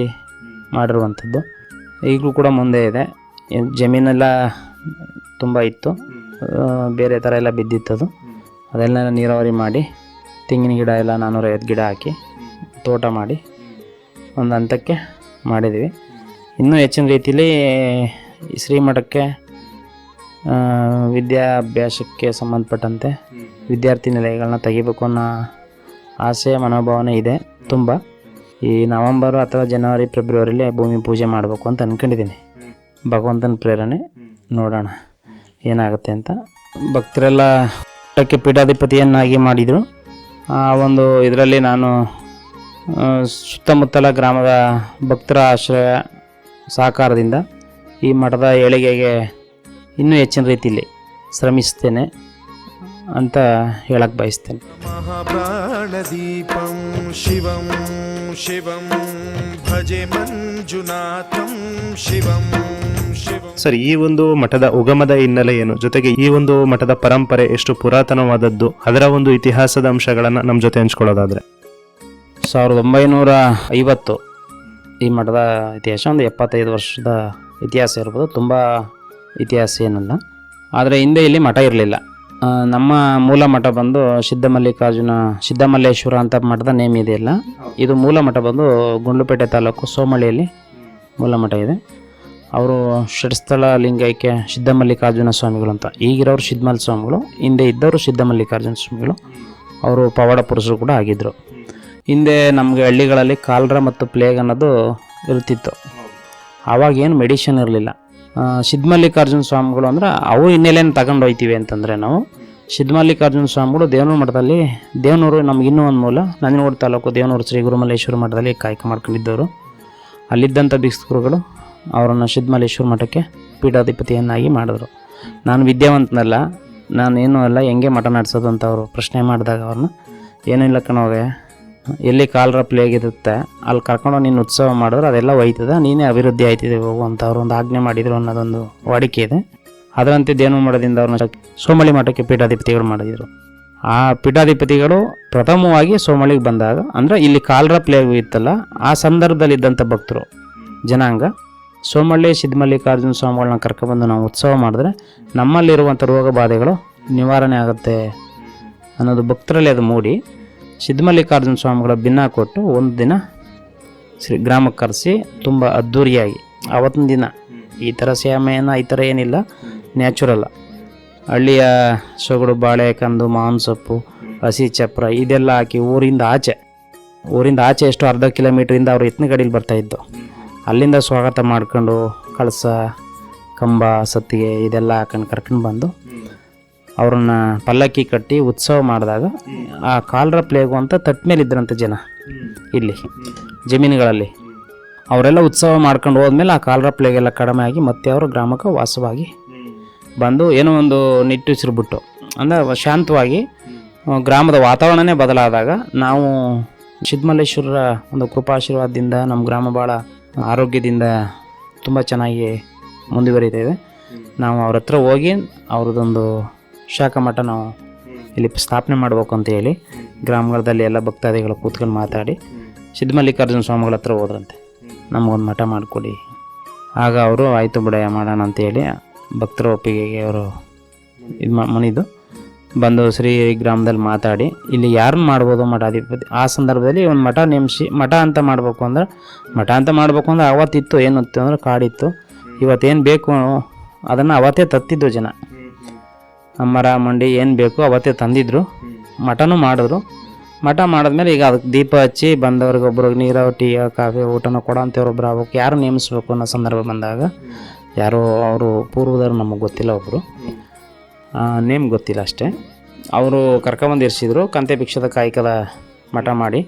ಮಾಡಿರುವಂಥದ್ದು. ಈಗಲೂ ಕೂಡ ಮುಂದೆ ಇದೆ. ಜಮೀನೆಲ್ಲ ತುಂಬ ಇತ್ತು, ಬೇರೆ ಥರ ಎಲ್ಲ ಬಿದ್ದಿತ್ತದು, ಅದೆಲ್ಲ ನೀರಾವರಿ ಮಾಡಿ ತೆಂಗಿನ ಗಿಡ ಎಲ್ಲ 450 ಗಿಡ ಹಾಕಿ ತೋಟ ಮಾಡಿ ಒಂದು ಹಂತಕ್ಕೆ ಮಾಡಿದ್ವಿ. ಇನ್ನೂ ಹೆಚ್ಚಿನ ರೀತಿಯಲ್ಲಿ ಶ್ರೀಮಠಕ್ಕೆ ವಿದ್ಯಾಭ್ಯಾಸಕ್ಕೆ ಸಂಬಂಧಪಟ್ಟಂತೆ ವಿದ್ಯಾರ್ಥಿ ನಿಲಯಗಳನ್ನ ತೆಗಿಬೇಕು ಅನ್ನೋ ಆಸೆ ಮನೋಭಾವನೆ ಇದೆ ತುಂಬ. ಈ ನವಂಬರ್ ಅಥವಾ ಜನವರಿ ಫೆಬ್ರವರಿಲಿ ಭೂಮಿ ಪೂಜೆ ಮಾಡಬೇಕು ಅಂತ ಅಂದ್ಕೊಂಡಿದ್ದೀನಿ. ಭಗವಂತನ ಪ್ರೇರಣೆ, ನೋಡೋಣ ಏನಾಗುತ್ತೆ ಅಂತ. ಭಕ್ತರೆಲ್ಲ ಮಠಕ್ಕೆ ಪೀಠಾಧಿಪತಿಯನ್ನಾಗಿ ಮಾಡಿದರು. ಆ ಒಂದು ಇದರಲ್ಲಿ ನಾನು ಸುತ್ತಮುತ್ತಲ ಗ್ರಾಮದ ಭಕ್ತರ ಆಶ್ರಯ ಸಹಕಾರದಿಂದ ಈ ಮಠದ ಏಳಿಗೆಗೆ ಇನ್ನೂ ಹೆಚ್ಚಿನ ರೀತಿಯಲ್ಲಿ ಶ್ರಮಿಸ್ತೇನೆ ಅಂತ ಹೇಳಕ್ಕೆ ಬಯಸ್ತೇನೆ. ಮಹಾಪ್ರಾಣದೀಪಂ ಶಿವಂ ಶಿವಂ ಭಜೆ ಮಂಜುನಾಥಂ ಶಿವಂ ಶಿವಂ. ಸರ್, ಈ ಒಂದು ಮಠದ ಉಗಮದ ಹಿನ್ನೆಲೆ ಏನು, ಜೊತೆಗೆ ಈ ಒಂದು ಮಠದ ಪರಂಪರೆ ಎಷ್ಟು ಪುರಾತನವಾದದ್ದು, ಅದರ ಒಂದು ಇತಿಹಾಸದ ಅಂಶಗಳನ್ನು ನಮ್ಮ ಜೊತೆ ಹಂಚ್ಕೊಳ್ಳೋದಾದರೆ? 1950 ಈ ಮಠದ ಇತಿಹಾಸ ಒಂದು 75 ವರ್ಷದ ಇತಿಹಾಸ ಇರ್ಬೋದು, ತುಂಬ ಇತಿಹಾಸ ಏನಲ್ಲ. ಆದರೆ ಹಿಂದೆ ಇಲ್ಲಿ ಮಠ ಇರಲಿಲ್ಲ. ನಮ್ಮ ಮೂಲ ಮಠ ಬಂದು ಸಿದ್ದಮಲ್ಲೇಶ್ವರ ಅಂತ ಮಠದ ನೇಮ್ ಇದೆಯಲ್ಲ, ಇದು ಮೂಲ ಮಠ ಬಂದು ಗುಂಡ್ಲುಪೇಟೆ ತಾಲೂಕು ಸೋಮಳ್ಳಿಯಲ್ಲಿ ಮೂಲ ಮಠ ಇದೆ. ಅವರು ಷಟ್ಸ್ಥಳ ಲಿಂಗೈಕ್ಯ ಸಿದ್ದಮಲ್ಲಿಕಾರ್ಜುನ ಸ್ವಾಮಿಗಳು ಅಂತ. ಈಗಿರೋರು ಸಿದ್ದಮಲ್ಲ ಸ್ವಾಮಿಗಳು, ಹಿಂದೆ ಇದ್ದವರು ಸಿದ್ದಮಲ್ಲಿಕಾರ್ಜುನ ಸ್ವಾಮಿಗಳು. ಅವರು ಪವಾಡ ಪುರುಷರು ಕೂಡ ಆಗಿದ್ದರು. ಹಿಂದೆ ನಮಗೆ ಹಳ್ಳಿಗಳಲ್ಲಿ ಕಾಲರ ಮತ್ತು ಪ್ಲೇಗ್ ಅನ್ನೋದು ಇರ್ತಿತ್ತು. ಆವಾಗೇನು ಮೆಡಿಷನ್ ಇರಲಿಲ್ಲ. ಸಿದ್ದಮಲ್ಲಿಕಾರ್ಜುನ ಸ್ವಾಮಿಗಳು ಅಂದರೆ ಅವು ಹಿನ್ನೆಲೆಯನ್ನು ತಗೊಂಡು ಹೋಗ್ತೀವಿ ಅಂತಂದರೆ ನಾವು ಸಿದ್ದಮಲ್ಲಿಕಾರ್ಜುನ ಸ್ವಾಮಿಗಳು ದೇವನೂರು ಮಠದಲ್ಲಿ, ದೇವನೂರು ನಮ್ಗೆ ಇನ್ನೂ ಒಂದು ಮೂಲ, ನಂಜನಗೂಡು ತಾಲೂಕು ದೇವನೂರು ಶ್ರೀ ಗುರುಮಲ್ಲೇಶ್ವರ ಮಠದಲ್ಲಿ ಕಾಯಕ ಮಾಡ್ಕೊಂಡಿದ್ದವರು. ಅಲ್ಲಿದ್ದಂಥ ಭಿಕ್ಷುಕರುಗಳು ಅವರನ್ನು ಸಿದ್ದಮಲ್ಲೇಶ್ವರ ಮಠಕ್ಕೆ ಪೀಠಾಧಿಪತಿಯನ್ನಾಗಿ ಮಾಡಿದ್ರು. ನಾನು ವಿದ್ಯಾವಂತನಲ್ಲ, ನಾನೇನೂ ಅಲ್ಲ, ಹೆಂಗೆ ಮಠ ನಡೆಸೋದು ಅಂತ ಅವರು ಪ್ರಶ್ನೆ ಮಾಡಿದಾಗ ಅವ್ರನ್ನ, ಏನಿಲ್ಲ ಕಣೋಗೆ, ಎಲ್ಲಿ ಕಾಲರ ಪ್ಲೇಗ್ ಇರುತ್ತೆ ಅಲ್ಲಿ ಕರ್ಕೊಂಡು ನೀನು ಉತ್ಸವ ಮಾಡಿದ್ರೆ ಅದೆಲ್ಲ ಹೋಯ್ತದ, ನೀನೇ ಅಭಿವೃದ್ಧಿ ಆಯ್ತಿದೆ ಹೋಗು ಅಂತ ಅವ್ರು ಒಂದು ಆಜ್ಞೆ ಮಾಡಿದರು ಅನ್ನೋದೊಂದು ವಾಡಿಕೆ ಇದೆ. ಅದರಂತೆ ದೇವನ ಮಠದಿಂದ ಅವ್ರನ್ನ ಸೋಮಳ್ಳಿ ಮಠಕ್ಕೆ ಪೀಠಾಧಿಪತಿಗಳು ಮಾಡಿದರು. ಆ ಪೀಠಾಧಿಪತಿಗಳು ಪ್ರಥಮವಾಗಿ ಸೋಮಳ್ಳಿಗೆ ಬಂದಾಗ, ಅಂದರೆ ಇಲ್ಲಿ ಕಾಲರ ಪ್ಲೇಗು ಇತ್ತಲ್ಲ, ಆ ಸಂದರ್ಭದಲ್ಲಿದ್ದಂಥ ಭಕ್ತರು ಜನಾಂಗ ಸೋಮಳ್ಳಿ ಸಿದ್ಧಮಲ್ಲಿಕಾರ್ಜುನ ಸ್ವಾಮಿಗಳನ್ನ ಕರ್ಕೊಬಂದು ನಾವು ಉತ್ಸವ ಮಾಡಿದ್ರೆ ನಮ್ಮಲ್ಲಿರುವಂಥ ರೋಗ ಬಾಧೆಗಳು ನಿವಾರಣೆ ಆಗುತ್ತೆ ಅನ್ನೋದು ಭಕ್ತರಲ್ಲಿ ಅದು ಮೂಡಿ ಸಿದ್ಧಮಲ್ಲಿಕಾರ್ಜುನ ಸ್ವಾಮಿಗಳ ಭಿನ್ನ ಕೊಟ್ಟು ಒಂದು ದಿನ ಗ್ರಾಮಕ್ಕೆ ಕರೆಸಿ ತುಂಬ ಅದ್ಧೂರಿಯಾಗಿ ಆವತ್ತಿನ ದಿನ ಈ ಥರ ಶ್ಯಾಮೇನ ಈ ಥರ ಏನಿಲ್ಲ, ನ್ಯಾಚುರಲ್ಲ. ಹಳ್ಳಿಯ ಸೊಗಡು, ಬಾಳೆಕಂದು, ಮಾವಿನ ಸೊಪ್ಪು, ಹಸಿ ಚಪ್ರ ಇದೆಲ್ಲ ಹಾಕಿ ಊರಿಂದ ಆಚೆ ಎಷ್ಟು ಅರ್ಧ ಕಿಲೋಮೀಟ್ರಿಂದ ಅವ್ರು ಎತ್ತಿನ ಗಾಡೀಲಿ ಬರ್ತಾಯಿದ್ದು. ಅಲ್ಲಿಂದ ಸ್ವಾಗತ ಮಾಡ್ಕೊಂಡು ಕಳಸ, ಕಂಬ, ಸತ್ತಿಗೆ ಇದೆಲ್ಲ ಹಾಕೊಂಡು ಕರ್ಕೊಂಡು ಬಂದು ಅವ್ರನ್ನ ಪಲ್ಲಕ್ಕಿ ಕಟ್ಟಿ ಉತ್ಸವ ಮಾಡಿದಾಗ ಆ ಕಾಲರ ಪ್ಲೇಗು ಅಂತ ತಟ್ಟ ಮೇಲೆ ಇದ್ರಂಥ ಜನ ಇಲ್ಲಿ ಜಮೀನುಗಳಲ್ಲಿ. ಅವರೆಲ್ಲ ಉತ್ಸವ ಮಾಡ್ಕೊಂಡು ಹೋದ್ಮೇಲೆ ಆ ಕಾಲರ ಪ್ಲೇಗೆಲ್ಲ ಕಡಿಮೆ ಆಗಿ ಮತ್ತೆ ಅವರು ಗ್ರಾಮಕ್ಕೆ ವಾಸವಾಗಿ ಬಂದು ಏನೋ ಒಂದು ನಿಟ್ಟುಸಿರು ಬಿಟ್ಟು, ಅಂದರೆ ಶಾಂತವಾಗಿ ಗ್ರಾಮದ ವಾತಾವರಣನೇ ಬದಲಾದಾಗ ನಾವು ಸಿದ್ಧಮಲ್ಲೇಶ್ವರರ ಒಂದು ಕೃಪಾಶೀರ್ವಾದದಿಂದ ನಮ್ಮ ಗ್ರಾಮ ಭಾಳ ಆರೋಗ್ಯದಿಂದ ತುಂಬ ಚೆನ್ನಾಗಿ ಮುಂದುವರಿತಾಯಿದೆ. ನಾವು ಅವ್ರ ಹತ್ರ ಹೋಗಿ ಅವ್ರದ್ದೊಂದು ಶಾಖಾ ಮಠ ನಾವು ಇಲ್ಲಿ ಸ್ಥಾಪನೆ ಮಾಡಬೇಕು ಅಂತ ಹೇಳಿ ಗ್ರಾಮಗಳಲ್ಲಿ ಎಲ್ಲ ಭಕ್ತಾದಿಗಳು ಕೂತ್ಕೊಂಡು ಮಾತಾಡಿ ಸಿದ್ಧಮಲ್ಲಿಕಾರ್ಜುನ ಸ್ವಾಮಿಗಳ ಹತ್ರ ಹೋದ್ರಂತೆ, ನಮಗೊಂದು ಮಠ ಮಾಡಿಕೊಡಿ. ಆಗ ಅವರು ಆಯಿತು ಬಿಡ ಮಾಡೋಣ ಅಂತೇಳಿ ಭಕ್ತರ ಒಪ್ಪಿಗೆಗೆ ಅವರು ಇದು ಮಣಿದು ಬಂದು ಶ್ರೀ ಗ್ರಾಮದಲ್ಲಿ ಮಾತಾಡಿ ಇಲ್ಲಿ ಯಾರನ್ನ ಮಾಡ್ಬೋದು ಮಠಾಧಿಪತಿ. ಆ ಸಂದರ್ಭದಲ್ಲಿ ಒಂದು ಮಠ ನೇಮಿಸಿ ಮಠ ಅಂತ ಮಾಡಬೇಕು ಅಂದ್ರೆ ಅವತ್ತಿತ್ತು ಏನಿತ್ತು ಅಂದ್ರೆ ಕಾಡಿತ್ತು. ಇವತ್ತೇನು ಬೇಕು ಅದನ್ನು ಅವತ್ತೇ ತತ್ತಿದ್ದು ಜನ, ಮರ ಮಂಡಿ ಏನು ಬೇಕು ಅವತ್ತೇ ತಂದಿದ್ರು. ಮಠನೂ ಮಾಡಿದ್ರು. ಮಠ ಮಾಡಿದ್ಮೇಲೆ ಈಗ ಅದಕ್ಕೆ ದೀಪ ಹಚ್ಚಿ ಬಂದವ್ರಿಗೆ ಒಬ್ರಿಗೆ ನೀರು, ಟೀ, ಕಾಫಿ, ಊಟನ ಕೊಡೋ ಅಂಥವ್ರೊಬ್ರು ಆಗ್ಬೇಕು. ಯಾರು ನೇಮಿಸ್ಬೇಕು ಅನ್ನೋ ಸಂದರ್ಭ ಬಂದಾಗ ಯಾರೋ ಅವರು ಪೂರ್ವದವ್ರು ನಮಗೆ ಗೊತ್ತಿಲ್ಲ, ಒಬ್ಬರು ನೇಮ್ ಗೊತ್ತಿಲ್ಲ ಅಷ್ಟೇ. ಅವರು ಕರ್ಕೊಂಬಂದು ಇರಿಸಿದ್ರು ಕಂತೆ ಭಿಕ್ಷದ ಕಾಯಕದ ಮಠ ಮಾಡಿ.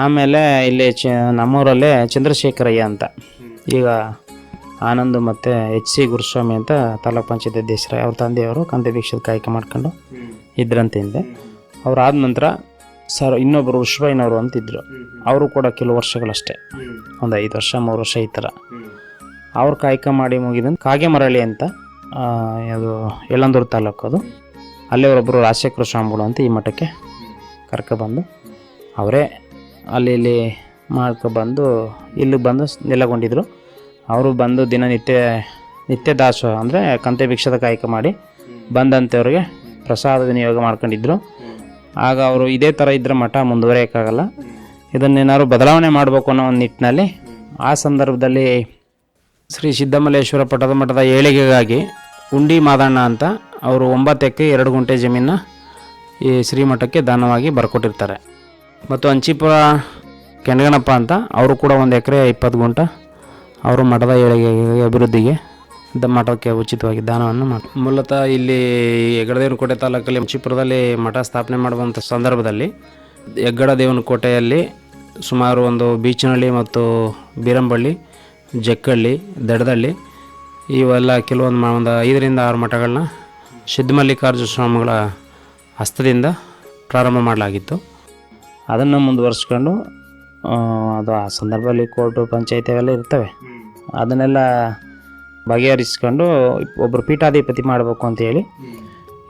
ಆಮೇಲೆ ಇಲ್ಲಿ ನಮ್ಮೂರಲ್ಲೇ ಚಂದ್ರಶೇಖರಯ್ಯ ಅಂತ, ಈಗ ಆನಂದ್ ಮತ್ತು HC ಗುರುಸ್ವಾಮಿ ಅಂತ ತಾಲೂಕ್ ಪಂಚಾಯತ್ ಅಧ್ಯಕ್ಷರ ಅವ್ರ ತಂದೆಯವರು ಕಂತೆ ಭಿಕ್ಷದ ಕಾಯಕ ಮಾಡ್ಕೊಂಡು ಇದ್ರಂತೆ ಹಿಂದೆ. ಅವ್ರಾದ ನಂತರ ಇನ್ನೊಬ್ಬರು ಉಶ್ವಯ್ಯನವರು ಅಂತಿದ್ರು, ಅವರು ಕೂಡ ಕೆಲವು ವರ್ಷಗಳಷ್ಟೇ, ಒಂದು 5 ವರ್ಷ 3 ವರ್ಷ ಈ ಥರ ಅವ್ರು ಕಾಯಕ ಮಾಡಿ ಮುಗಿದಂತ ಕಾಗೆಮರಳಿ ಅಂತ, ಅದು ಯಳಂದೂರು ತಾಲೂಕು, ಅದು ಅಲ್ಲೇ ಅವರೊಬ್ಬರು ರಾಜಶೇಖರ ಸ್ವಾಮಿಗಳು ಅಂತ ಈ ಮಠಕ್ಕೆ ಕರ್ಕೊಬಂದು ಅವರೇ ಅಲ್ಲಿ ಮಾಡ್ಕೊಬಂದು ಇಲ್ಲಿಗೆ ಬಂದು ನೆಲೆಗೊಂಡಿದ್ರು. ಅವರು ಬಂದು ನಿತ್ಯ ದಾಸೋಹ ಅಂದರೆ ಕಂತೆ ಭಿಕ್ಷದ ಕಾಯಕ ಮಾಡಿ ಬಂದಂಥವ್ರಿಗೆ ಪ್ರಸಾದ ವಿನಿಯೋಗ ಮಾಡ್ಕೊಂಡಿದ್ರು. ಆಗ ಅವರು ಇದೇ ಥರ ಇದ್ದರೆ ಮಠ ಮುಂದುವರಿಯೋಕ್ಕಾಗಲ್ಲ, ಇದನ್ನೇನಾದ್ರು ಬದಲಾವಣೆ ಮಾಡಬೇಕು ಅನ್ನೋ ಒಂದು ನಿಟ್ಟಿನಲ್ಲಿ ಆ ಸಂದರ್ಭದಲ್ಲಿ ಶ್ರೀ ಸಿದ್ಧಮಲ್ಲೇಶ್ವರ ಪಟ್ಟದ ಮಠದ ಏಳಿಗೆಗಾಗಿ ಉಂಡಿ ಮಾದಣ್ಣ ಅಂತ ಅವರು 9 ಎಕರೆ 2 ಗುಂಟೆ ಜಮೀನ ಈ ಶ್ರೀಮಠಕ್ಕೆ ದಾನವಾಗಿ ಬರ್ಕೊಟ್ಟಿರ್ತಾರೆ. ಮತ್ತು ಅಂಚಿಪುರ ಕೆಂಡಗಣಪ್ಪ ಅಂತ ಅವರು ಕೂಡ 1 ಎಕರೆ 20 ಗುಂಟ ಅವರು ಮಠದ ಏಳಿಗೆಗೆ ಅಭಿವೃದ್ಧಿಗೆ ಮಠಕ್ಕೆ ಉಚಿತವಾಗಿ ದಾನವನ್ನು ಮಾಡಿ. ಮೂಲತಃ ಇಲ್ಲಿ ಹೆಗ್ಗಡದೇವನಕೋಟೆ ತಾಲೂಕಲ್ಲಿ ಅಂಚಿಪುರದಲ್ಲಿ ಮಠ ಸ್ಥಾಪನೆ ಮಾಡುವಂಥ ಸಂದರ್ಭದಲ್ಲಿ ಹೆಗ್ಗಡದೇವನಕೋಟೆಯಲ್ಲಿ ಸುಮಾರು ಒಂದು ಬೀಚನಹಳ್ಳಿ ಮತ್ತು ಬೀರಂಬಳ್ಳಿ, ಜಕ್ಕಳ್ಳಿ, ದಡದಳ್ಳಿ ಇವೆಲ್ಲ ಕೆಲವೊಂದು 5 ರಿಂದ 6 ಮಠಗಳನ್ನ ಸಿದ್ಧಮಲ್ಲಿಕಾರ್ಜುನ ಸ್ವಾಮಿಗಳ ಹಸ್ತದಿಂದ ಪ್ರಾರಂಭ ಮಾಡಲಾಗಿತ್ತು. ಅದನ್ನು ಮುಂದುವರಿಸ್ಕೊಂಡು ಅದು ಆ ಸಂದರ್ಭದಲ್ಲಿ ಕೋರ್ಟು, ಪಂಚಾಯತಿ ಅವೆಲ್ಲ ಇರ್ತವೆ, ಅದನ್ನೆಲ್ಲ ಬಗೆಹರಿಸ್ಕೊಂಡು ಒಬ್ಬರು ಪೀಠಾಧಿಪತಿ ಮಾಡಬೇಕು ಅಂತೇಳಿ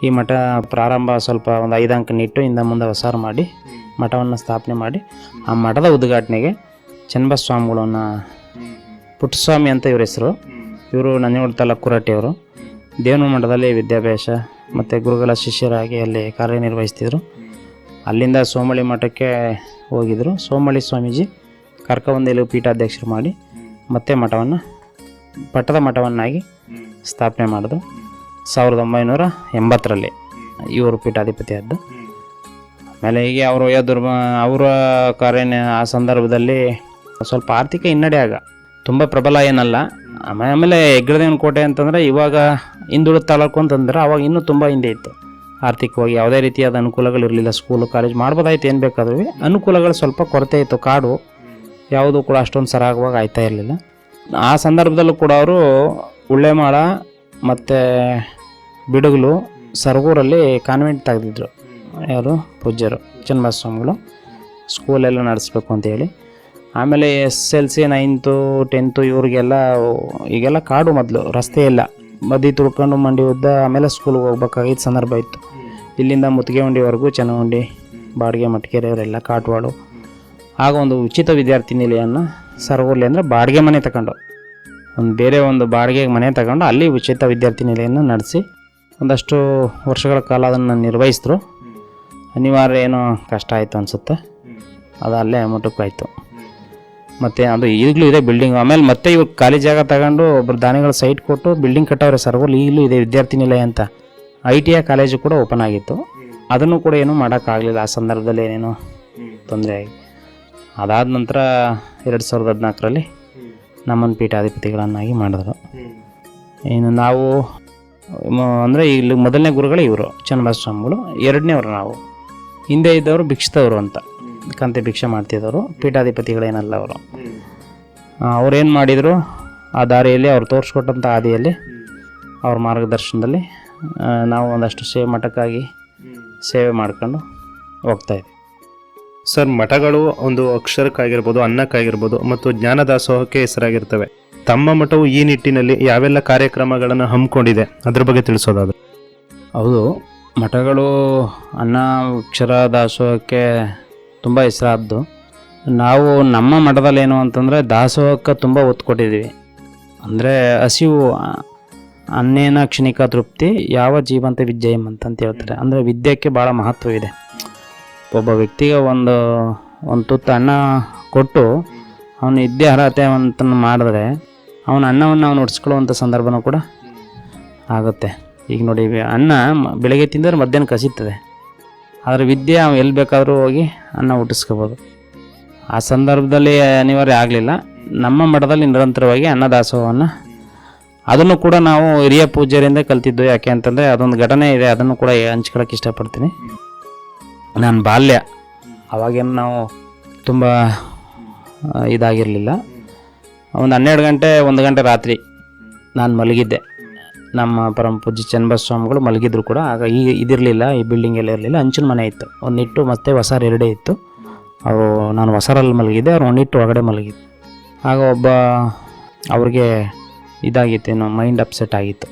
ಈ ಮಠ ಪ್ರಾರಂಭ ಸ್ವಲ್ಪ ಒಂದು 5 ಅಂಕ ನಿಟ್ಟು ಇಂದ ಮುಂದೆ ಹೊಸಾರು ಮಾಡಿ ಮಠವನ್ನು ಸ್ಥಾಪನೆ ಮಾಡಿ ಆ ಮಠದ ಉದ್ಘಾಟನೆಗೆ ಚನ್ನಬಸಸ್ವಾಮಿಗಳನ್ನ ಪುಟ್ಟಸ್ವಾಮಿ ಅಂತ ಇವ್ರ ಹೆಸರು, ಇವರು ನಂಜನಗೂಡು ತಾಲೂಕು ಕುರಟ್ಟಿಯವರು. ದೇವನ ಮಠದಲ್ಲಿ ವಿದ್ಯಾಭ್ಯಾಸ ಮತ್ತು ಗುರುಗಳ ಶಿಷ್ಯರಾಗಿ ಅಲ್ಲಿ ಕಾರ್ಯನಿರ್ವಹಿಸ್ತಿದ್ರು. ಅಲ್ಲಿಂದ ಸೋಮಳ್ಳಿ ಮಠಕ್ಕೆ ಹೋಗಿದ್ದರು. ಸೋಮಳ್ಳಿ ಸ್ವಾಮೀಜಿ ಕರ್ಕೊಂಬಂದು ಇಲ್ಲಿ ಪೀಠಾಧ್ಯಕ್ಷರು ಮಾಡಿ ಮತ್ತೆ ಪಟ್ಟದ ಮಠವನ್ನಾಗಿ ಸ್ಥಾಪನೆ ಮಾಡಿದ್ರು. 1980ರಲ್ಲಿ ಇವರು ಪೀಠಾಧಿಪತಿ ಆದ್ದು. ಆಮೇಲೆ ಹೀಗೆ ಅವರು ಅವರ ಕಾರ್ಯ ಆ ಸಂದರ್ಭದಲ್ಲಿ ಸ್ವಲ್ಪ ಆರ್ಥಿಕ ಹಿನ್ನಡೆ ತುಂಬ ಪ್ರಬಲ ಏನಲ್ಲ. ಆಮೇಲೆ ಹೆಗ್ಗಡದೇವನಕೋಟೆ ಅಂತಂದರೆ ಇವಾಗ ಹಿಂದುಳಿದ ತಾಲೂಕು ಅಂತಂದ್ರೆ ಅವಾಗ ಇನ್ನೂ ತುಂಬ ಹಿಂದೆ ಇತ್ತು ಆರ್ಥಿಕವಾಗಿ. ಯಾವುದೇ ರೀತಿಯಾದ ಅನುಕೂಲಗಳಿರಲಿಲ್ಲ. ಸ್ಕೂಲು, ಕಾಲೇಜ್ ಮಾಡ್ಬೋದಾಯ್ತು, ಏನು ಬೇಕಾದ್ರೂ ಅನುಕೂಲಗಳು ಸ್ವಲ್ಪ ಕೊರತೆ ಇತ್ತು. ಕಾಡು ಯಾವುದೂ ಕೂಡ ಅಷ್ಟೊಂದು ಸರಾಗವಾಗಿ ಆಯ್ತಾ ಇರಲಿಲ್ಲ. ಆ ಸಂದರ್ಭದಲ್ಲೂ ಕೂಡ ಅವರು ಉಳ್ಳೆಮಾಳ ಮತ್ತು ಬಿಡುಗಲು, ಸರಗೂರಲ್ಲಿ ಕಾನ್ವೆಂಟ್ ತೆಗೆದಿದ್ರು. ಯಾರು ಪೂಜ್ಯರು ಚನ್ನಬಸಸ್ವಾಮಿಗಳು ಸ್ಕೂಲೆಲ್ಲ ನಡೆಸ್ಬೇಕು ಅಂತೇಳಿ. ಆಮೇಲೆ SSLC 9th 10th ಇವ್ರಿಗೆಲ್ಲ ಈಗೆಲ್ಲ ಕಾಡು, ಮೊದಲು ರಸ್ತೆ ಇಲ್ಲ, ಬದಿ ತುಳ್ಕೊಂಡು ಮಂಡಿ ಉದ್ದ ಆಮೇಲೆ ಸ್ಕೂಲ್ಗೆ ಹೋಗ್ಬೇಕಾಗಿದ್ದ ಸಂದರ್ಭ ಇತ್ತು. ಇಲ್ಲಿಂದ ಮುತ್ತಿಗೆಹುಂಡಿವರೆಗೂ ಚೆನ್ನಹುಂಡಿ, ಬಾಡಿಗೆ, ಮಟ್ಕೆರೆ ಅವರೆಲ್ಲ ಕಾಟ್ವಾಡು. ಆಗ ಒಂದು ಉಚಿತ ವಿದ್ಯಾರ್ಥಿ ನಿಲಯವನ್ನು ಸರಗೂರ್ಲಿ ಅಂದರೆ ಬಾಡಿಗೆ ಮನೆ ತಗೊಂಡು, ಬೇರೆ ಒಂದು ಬಾಡಿಗೆ ಮನೆ ತಗೊಂಡು ಅಲ್ಲಿ ಉಚಿತ ವಿದ್ಯಾರ್ಥಿ ನಿಲಯನ ನಡೆಸಿ ಒಂದಷ್ಟು ವರ್ಷಗಳ ಕಾಲ ಅದನ್ನು ನಿರ್ವಹಿಸಿದ್ರು. ಅನಿವಾರ್ಯ ಏನೋ ಕಷ್ಟ ಆಯಿತು ಅನಿಸುತ್ತೆ, ಅದು ಅಲ್ಲೇ ಮುಟುಕಾಯಿತು. ಮತ್ತು ಅದು ಈಗಲೂ ಇದೆ ಬಿಲ್ಡಿಂಗ್. ಆಮೇಲೆ ಮತ್ತೆ ಇವಾಗ ಖಾಲಿ ಜಾಗ ತಗೊಂಡು ಒಬ್ಬರು ದಾನಿಗಳು ಸೈಟ್ ಕೊಟ್ಟು ಬಿಲ್ಡಿಂಗ್ ಕಟ್ಟವ್ರೆ ಸರಗೂರ್ಲಿ. ಈಗಲೂ ಇದೆ ವಿದ್ಯಾರ್ಥಿ ನಿಲಯ ಅಂತ. ITI ಕಾಲೇಜು ಕೂಡ ಓಪನ್ ಆಗಿತ್ತು. ಅದನ್ನು ಕೂಡ ಏನೂ ಮಾಡೋಕ್ಕಾಗಲಿಲ್ಲ ಆ ಸಂದರ್ಭದಲ್ಲಿ, ಏನೇನೋ ತೊಂದರೆ ಆಗಿ. ಅದಾದ ನಂತರ 2014ರಲ್ಲಿ ನಮ್ಮನ್ನು ಪೀಠಾಧಿಪತಿಗಳನ್ನಾಗಿ ಮಾಡಿದ್ರು. ಇನ್ನು ನಾವು ಅಂದರೆ ಇಲ್ಲಿ ಮೊದಲನೇ ಗುರುಗಳು ಇವರು ಚನ್ನಬಸವ ಸ್ವಾಮಿಗಳು, ಎರಡನೇವರು ನಾವು. ಹಿಂದೆ ಇದ್ದವರು ಭಿಕ್ಷದವರು ಅಂತ, ಕಂತೆ ಭಿಕ್ಷೆ ಮಾಡ್ತಿದ್ದವರು, ಪೀಠಾಧಿಪತಿಗಳೇನಲ್ಲ ಅವರು. ಅವ್ರೇನು ಮಾಡಿದರು, ಆ ದಾರಿಯಲ್ಲಿ ಅವ್ರು ತೋರಿಸ್ಕೊಟ್ಟಂಥ ಹಾದಿಯಲ್ಲಿ ಅವ್ರ ಮಾರ್ಗದರ್ಶನದಲ್ಲಿ ನಾವು ಒಂದಷ್ಟು ಮಠಕ್ಕಾಗಿ ಸೇವೆ ಮಾಡ್ಕೊಂಡು ಹೋಗ್ತಾಯಿದ್ವಿ. ಸರ್, ಮಠಗಳು ಒಂದು ಅಕ್ಷರಕ್ಕಾಗಿರ್ಬೋದು, ಅನ್ನಕ್ಕಾಗಿರ್ಬೋದು ಮತ್ತು ಜ್ಞಾನದಾಸೋಹಕ್ಕೆ ಹೆಸರಾಗಿರ್ತವೆ. ತಮ್ಮ ಮಠವು ಈ ನಿಟ್ಟಿನಲ್ಲಿ ಯಾವೆಲ್ಲ ಕಾರ್ಯಕ್ರಮಗಳನ್ನು ಹಮ್ಮಿಕೊಂಡಿದೆ ಅದ್ರ ಬಗ್ಗೆ ತಿಳಿಸೋದಾದ್ರೆ? ಹೌದು, ಮಠಗಳು ಅನ್ನ ಅಕ್ಷರ ದಾಸೋಹಕ್ಕೆ ತುಂಬ ಹೆಸರಾದ್ದು. ನಾವು ನಮ್ಮ ಮಠದಲ್ಲಿ ಏನು ಅಂತಂದರೆ ದಾಸೋಹಕ್ಕೆ ತುಂಬ ಒತ್ತು ಕೊಟ್ಟಿದ್ದೀವಿ. ಅಂದರೆ ಹಸಿವು ಅನ್ನೇನ ಕ್ಷಣಿಕ ತೃಪ್ತಿ ಯಾವ ಜೀವಂತ ವಿದ್ಯೆಯಂ ಅಂತ ಹೇಳ್ತಾರೆ. ಅಂದರೆ ವಿದ್ಯೆಗೆ ಭಾಳ ಮಹತ್ವವಿದೆ. ಒಬ್ಬ ವ್ಯಕ್ತಿಗೆ ಒಂದು ತುತ್ತು ಅನ್ನ ಕೊಟ್ಟು ಅವನು ವಿದ್ಯೆ ಅರ್ಹತೆ ಅಂತ ಮಾಡಿದ್ರೆ ಅವನ ಅನ್ನವನ್ನು ಅವನು ಉಡ್ಸ್ಕೊಳ್ಳುವಂಥ ಸಂದರ್ಭನೂ ಕೂಡ ಆಗುತ್ತೆ. ಈಗ ನೋಡಿ, ಅನ್ನ ಬೆಳಗ್ಗೆ ತಿಂದರೆ ಮಧ್ಯಾಹ್ನ ಕಸಿತದೆ, ಆದರೆ ವಿದ್ಯೆ ಅವ್ನು ಎಲ್ಲಿ ಬೇಕಾದರೂ ಹೋಗಿ ಅನ್ನ ಹುಟ್ಟಿಸ್ಕೋಬೋದು. ಆ ಸಂದರ್ಭದಲ್ಲಿ ಅನಿವಾರ್ಯ ಆಗಲಿಲ್ಲ. ನಮ್ಮ ಮಠದಲ್ಲಿ ನಿರಂತರವಾಗಿ ಅನ್ನದಾಸೋಹವನ್ನು ಅದನ್ನು ಕೂಡ ನಾವು ಹಿರಿಯ ಪೂಜ್ಯರಿಂದ ಕಲ್ತಿದ್ದು. ಯಾಕೆ ಅಂತಂದರೆ ಅದೊಂದು ಘಟನೆ ಇದೆ, ಅದನ್ನು ಕೂಡ ಹಂಚ್ಕೊಳ್ಳೋಕೆ ಇಷ್ಟಪಡ್ತೀನಿ. ನಾನು ಬಾಲ್ಯ ಅವಾಗೇನು ನಾವು ತುಂಬ ಇದಾಗಿರಲಿಲ್ಲ. ಒಂದು 12 ಗಂಟೆ 1 ಗಂಟೆ ರಾತ್ರಿ ನಾನು ಮಲಗಿದ್ದೆ. ನಮ್ಮ ಪರಮ ಪೂಜ್ಯ ಚನ್ನಬಸವ ಸ್ವಾಮಿಗಳು ಮಲಗಿದ್ರು ಕೂಡ. ಆಗ ಈಗ ಇದಿರಲಿಲ್ಲ, ಈ ಬಿಲ್ಡಿಂಗ್ ಎಲ್ಲ ಇರಲಿಲ್ಲ, ಹಂಚಿನ ಮನೆ ಇತ್ತು. ಒಂದು ಇಟ್ಟು ಮತ್ತು ಹೊಸಾರು ಎರಡೇ ಇತ್ತು. ಅವರು ನಾನು ಹೊಸಾರಲ್ಲಿ ಮಲಗಿದ್ದೆ, ಅವ್ರು ಒಂದಿಟ್ಟು ಹೊರಗಡೆ ಮಲಗಿದ್ದು. ಆಗ ಒಬ್ಬ ಅವ್ರಿಗೆ ಇದಾಗಿತ್ತೇನೋ, ಮೈಂಡ್ ಅಪ್ಸೆಟ್ ಆಗಿತ್ತು,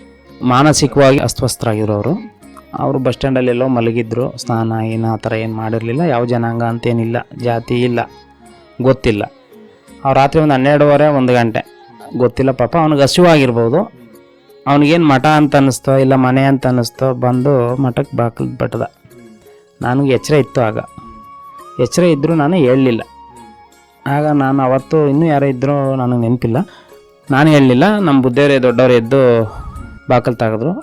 ಮಾನಸಿಕವಾಗಿ ಅಸ್ವಸ್ಥರಾಗಿದ್ರು. ಅವರು ಬಸ್ ಸ್ಟ್ಯಾಂಡಲ್ಲೆಲ್ಲೋ ಮಲಗಿದ್ರು. ಸ್ನಾನ ಏನು ಆ ಥರ ಏನು ಮಾಡಿರಲಿಲ್ಲ. ಯಾವ ಜನಾಂಗ ಅಂತೇನಿಲ್ಲ, ಜಾತಿ ಇಲ್ಲ, ಗೊತ್ತಿಲ್ಲ. ಅವ್ರು ರಾತ್ರಿ ಒಂದು 12:30 1 ಗಂಟೆ ಗೊತ್ತಿಲ್ಲ ಪಾಪ. ಅವ್ನಿಗೆ ಹಸಿವಾಗಿರ್ಬೋದು, ಅವ್ನಿಗೇನು ಮಠ ಅಂತ ಅನ್ನಿಸ್ತೋ ಇಲ್ಲ ಮನೆ ಅಂತ ಅನ್ನಿಸ್ತೋ, ಬಂದು ಮಠಕ್ಕೆ ಬಾಗಿಲು ಬಟ್ಟದ. ನನಗೆ ಎಚ್ಚರ ಇತ್ತು. ಆಗ ಎಚ್ಚರ ಇದ್ದರೂ ನಾನು ಹೇಳಲಿಲ್ಲ. ಆಗ ನಾನು ಅವತ್ತು ಇನ್ನೂ ಯಾರೋ ಇದ್ದರೂ ನನಗೆ ನೆನಪಿಲ್ಲ, ನಾನು ಹೇಳಲಿಲ್ಲ. ನಮ್ಮ ಬುದ್ಧಿಯವರೇ ದೊಡ್ಡವರು ಎದ್ದು ಬಾಗಿಲು ತೆಗೆದ್ರು.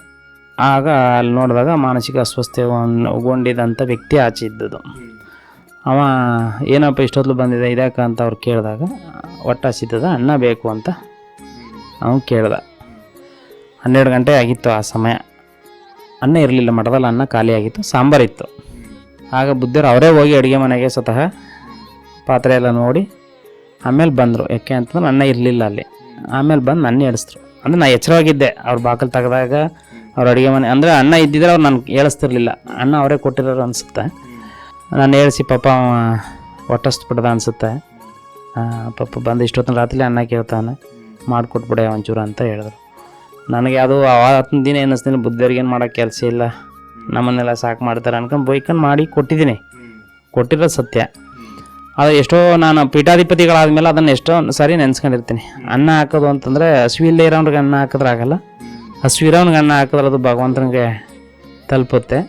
ಆಗ ಅಲ್ಲಿ ನೋಡಿದಾಗ ಮಾನಸಿಕ ಅಸ್ವಸ್ಥಗೊಂಡಿದ್ದಂಥ ವ್ಯಕ್ತಿ ಆಚೆ ಇದ್ದದ್ದು. ಅವ ಏನಪ್ಪ ಇಷ್ಟೊತ್ತಲು ಬಂದಿದೆ ಇದ್ಯಾಕ ಅಂತ ಅವ್ರು ಕೇಳಿದಾಗ, ಹೊಟ್ಟೆ ಹಸಿತದ, ಅನ್ನ ಬೇಕು ಅಂತ ಅವನು ಕೇಳ್ದ. 12 ಗಂಟೆ ಆಗಿತ್ತು ಆ ಸಮಯ. ಅನ್ನ ಇರಲಿಲ್ಲ ಮಠದಲ್ಲಿ, ಅನ್ನ ಖಾಲಿ ಆಗಿತ್ತು, ಸಾಂಬಾರಿತ್ತು. ಆಗ ಬುದ್ಧಿಯವರು ಅವರೇ ಹೋಗಿ ಅಡುಗೆ ಮನೆಗೆ ಸ್ವತಃ ಪಾತ್ರೆ ಎಲ್ಲ ನೋಡಿ ಆಮೇಲೆ ಬಂದರು. ಯಾಕೆ ಅಂತಂದ್ರೆ ಅನ್ನ ಇರಲಿಲ್ಲ ಅಲ್ಲಿ. ಆಮೇಲೆ ಬಂದು ನನ್ನ ಎಡಿಸಿದ್ರು. ಅಂದರೆ ನಾನು ಎಚ್ಚರವಾಗಿದ್ದೆ. ಅವ್ರು ಬಾಗಿಲು ತೆಗೆದಾಗ ಅವ್ರು ಅಡುಗೆ ಮನೆ ಅಂದರೆ ಅನ್ನ ಇದ್ದಿದ್ರೆ ಅವ್ರು ನನಗೆ ಹೇಳಿಸ್ತಿರ್ಲಿಲ್ಲ. ಅನ್ನ ಅವರೇ ಕೊಟ್ಟಿರೋರು ಅನಿಸುತ್ತೆ. ನಾನು ಹೇಳಿಸಿ ಪಾಪ ಹೊಟ್ಟಷ್ಟು ಬಿಡ್ದ ಅನಿಸುತ್ತೆ. ಪಾಪ ಬಂದು ಇಷ್ಟೊತ್ತಿನ ರಾತ್ರಿ ಅನ್ನ ಕೇಳ್ತಾನೆ, ಮಾಡಿಕೊಟ್ಬಿಡೆ ಒಂಚೂರು ಅಂತ ಹೇಳಿದ್ರು. ನನಗೆ ಅದು ಆವತ್ತಿನ ದಿನ ಏನಿಸ್ತೀನಿ, ಬುದ್ಧಿಯವ್ರಿಗೆ ಏನು ಮಾಡೋಕ್ಕೆ ಕೆಲಸ ಇಲ್ಲ, ನಮ್ಮನ್ನೆಲ್ಲ ಸಾಕು ಮಾಡ್ತಾರೆ ಅನ್ಕೊಂಡು ಬೈಕೊಂಡು ಮಾಡಿ ಕೊಟ್ಟಿದ್ದೀನಿ. ಕೊಟ್ಟಿರೋದು ಸತ್ಯ. ಅದು ಎಷ್ಟೋ ನಾನು ಪೀಠಾಧಿಪತಿಗಳಾದ್ಮೇಲೆ ಅದನ್ನು ಎಷ್ಟೋ ಸಾರಿ ನೆನೆಸ್ಕೊಂಡಿರ್ತೀನಿ. ಅನ್ನ ಹಾಕೋದು ಅಂತಂದರೆ ಹಸಿವಿಲ್ಲದೆ ಇರೋನ್ರಿಗೆ ಅನ್ನ ಹಾಕಿದ್ರೆ ಆಗಲ್ಲ, ಹಸಿವಿರೋನ್ಗೆ ಅನ್ನ ಹಾಕಿದ್ರೆ ಅದು ಭಗವಂತನಿಗೆ ತಲುಪುತ್ತೆ.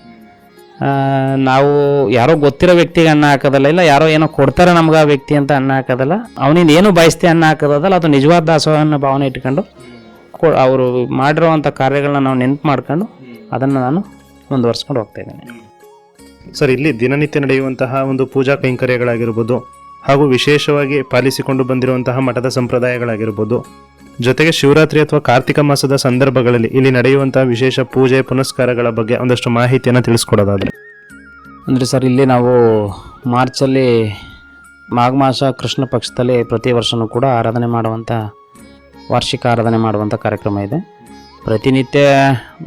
ನಾವು ಯಾರೋ ಗೊತ್ತಿರೋ ವ್ಯಕ್ತಿಗೆ ಅನ್ನ ಹಾಕೋದಲ್ಲ, ಇಲ್ಲ ಯಾರೋ ಏನೋ ಕೊಡ್ತಾರೆ ನಮ್ಗೆ ಆ ವ್ಯಕ್ತಿ ಅಂತ ಅನ್ನ ಹಾಕೋದಲ್ಲ, ಅವನಿಂದ ಏನು ಬಯಸ್ತೆ ಅನ್ನ ಹಾಕೋದಲ್ಲ. ಅದು ನಿಜವಾದ ದಾಸೋಹನ ಭಾವನೆ ಇಟ್ಕೊಂಡು ಅವರು ಮಾಡಿರೋವಂಥ ಕಾರ್ಯಗಳನ್ನ ನಾವು ನೆನಪು ಮಾಡ್ಕೊಂಡು ಅದನ್ನು ನಾನು ಮುಂದುವರ್ಸ್ಕೊಂಡು ಹೋಗ್ತಾ ಇದ್ದೀನಿ. ಸರ್, ಇಲ್ಲಿ ದಿನನಿತ್ಯ ನಡೆಯುವಂತಹ ಒಂದು ಪೂಜಾ ಕೈಂಕರ್ಯಗಳಾಗಿರ್ಬೋದು, ಹಾಗೂ ವಿಶೇಷವಾಗಿ ಪಾಲಿಸಿಕೊಂಡು ಬಂದಿರುವಂತಹ ಮಠದ ಸಂಪ್ರದಾಯಗಳಾಗಿರ್ಬೋದು, ಜೊತೆಗೆ ಶಿವರಾತ್ರಿ ಅಥವಾ ಕಾರ್ತಿಕ ಮಾಸದ ಸಂದರ್ಭಗಳಲ್ಲಿ ಇಲ್ಲಿ ನಡೆಯುವಂತಹ ವಿಶೇಷ ಪೂಜೆ ಪುನಸ್ಕಾರಗಳ ಬಗ್ಗೆ ಒಂದಷ್ಟು ಮಾಹಿತಿಯನ್ನು ತಿಳಿಸ್ಕೊಡೋದಾದರೆ? ಅಂದರೆ ಸರ್, ಇಲ್ಲಿ ನಾವು ಮಾರ್ಚಲ್ಲಿ ಮಾಘ ಮಾಸ ಕೃಷ್ಣ ಪಕ್ಷದಲ್ಲಿ ಪ್ರತಿ ವರ್ಷವೂ ಕೂಡ ಆರಾಧನೆ ಮಾಡುವಂಥ ವಾರ್ಷಿಕ ಆರಾಧನೆ ಮಾಡುವಂಥ ಕಾರ್ಯಕ್ರಮ ಇದೆ. ಪ್ರತಿನಿತ್ಯ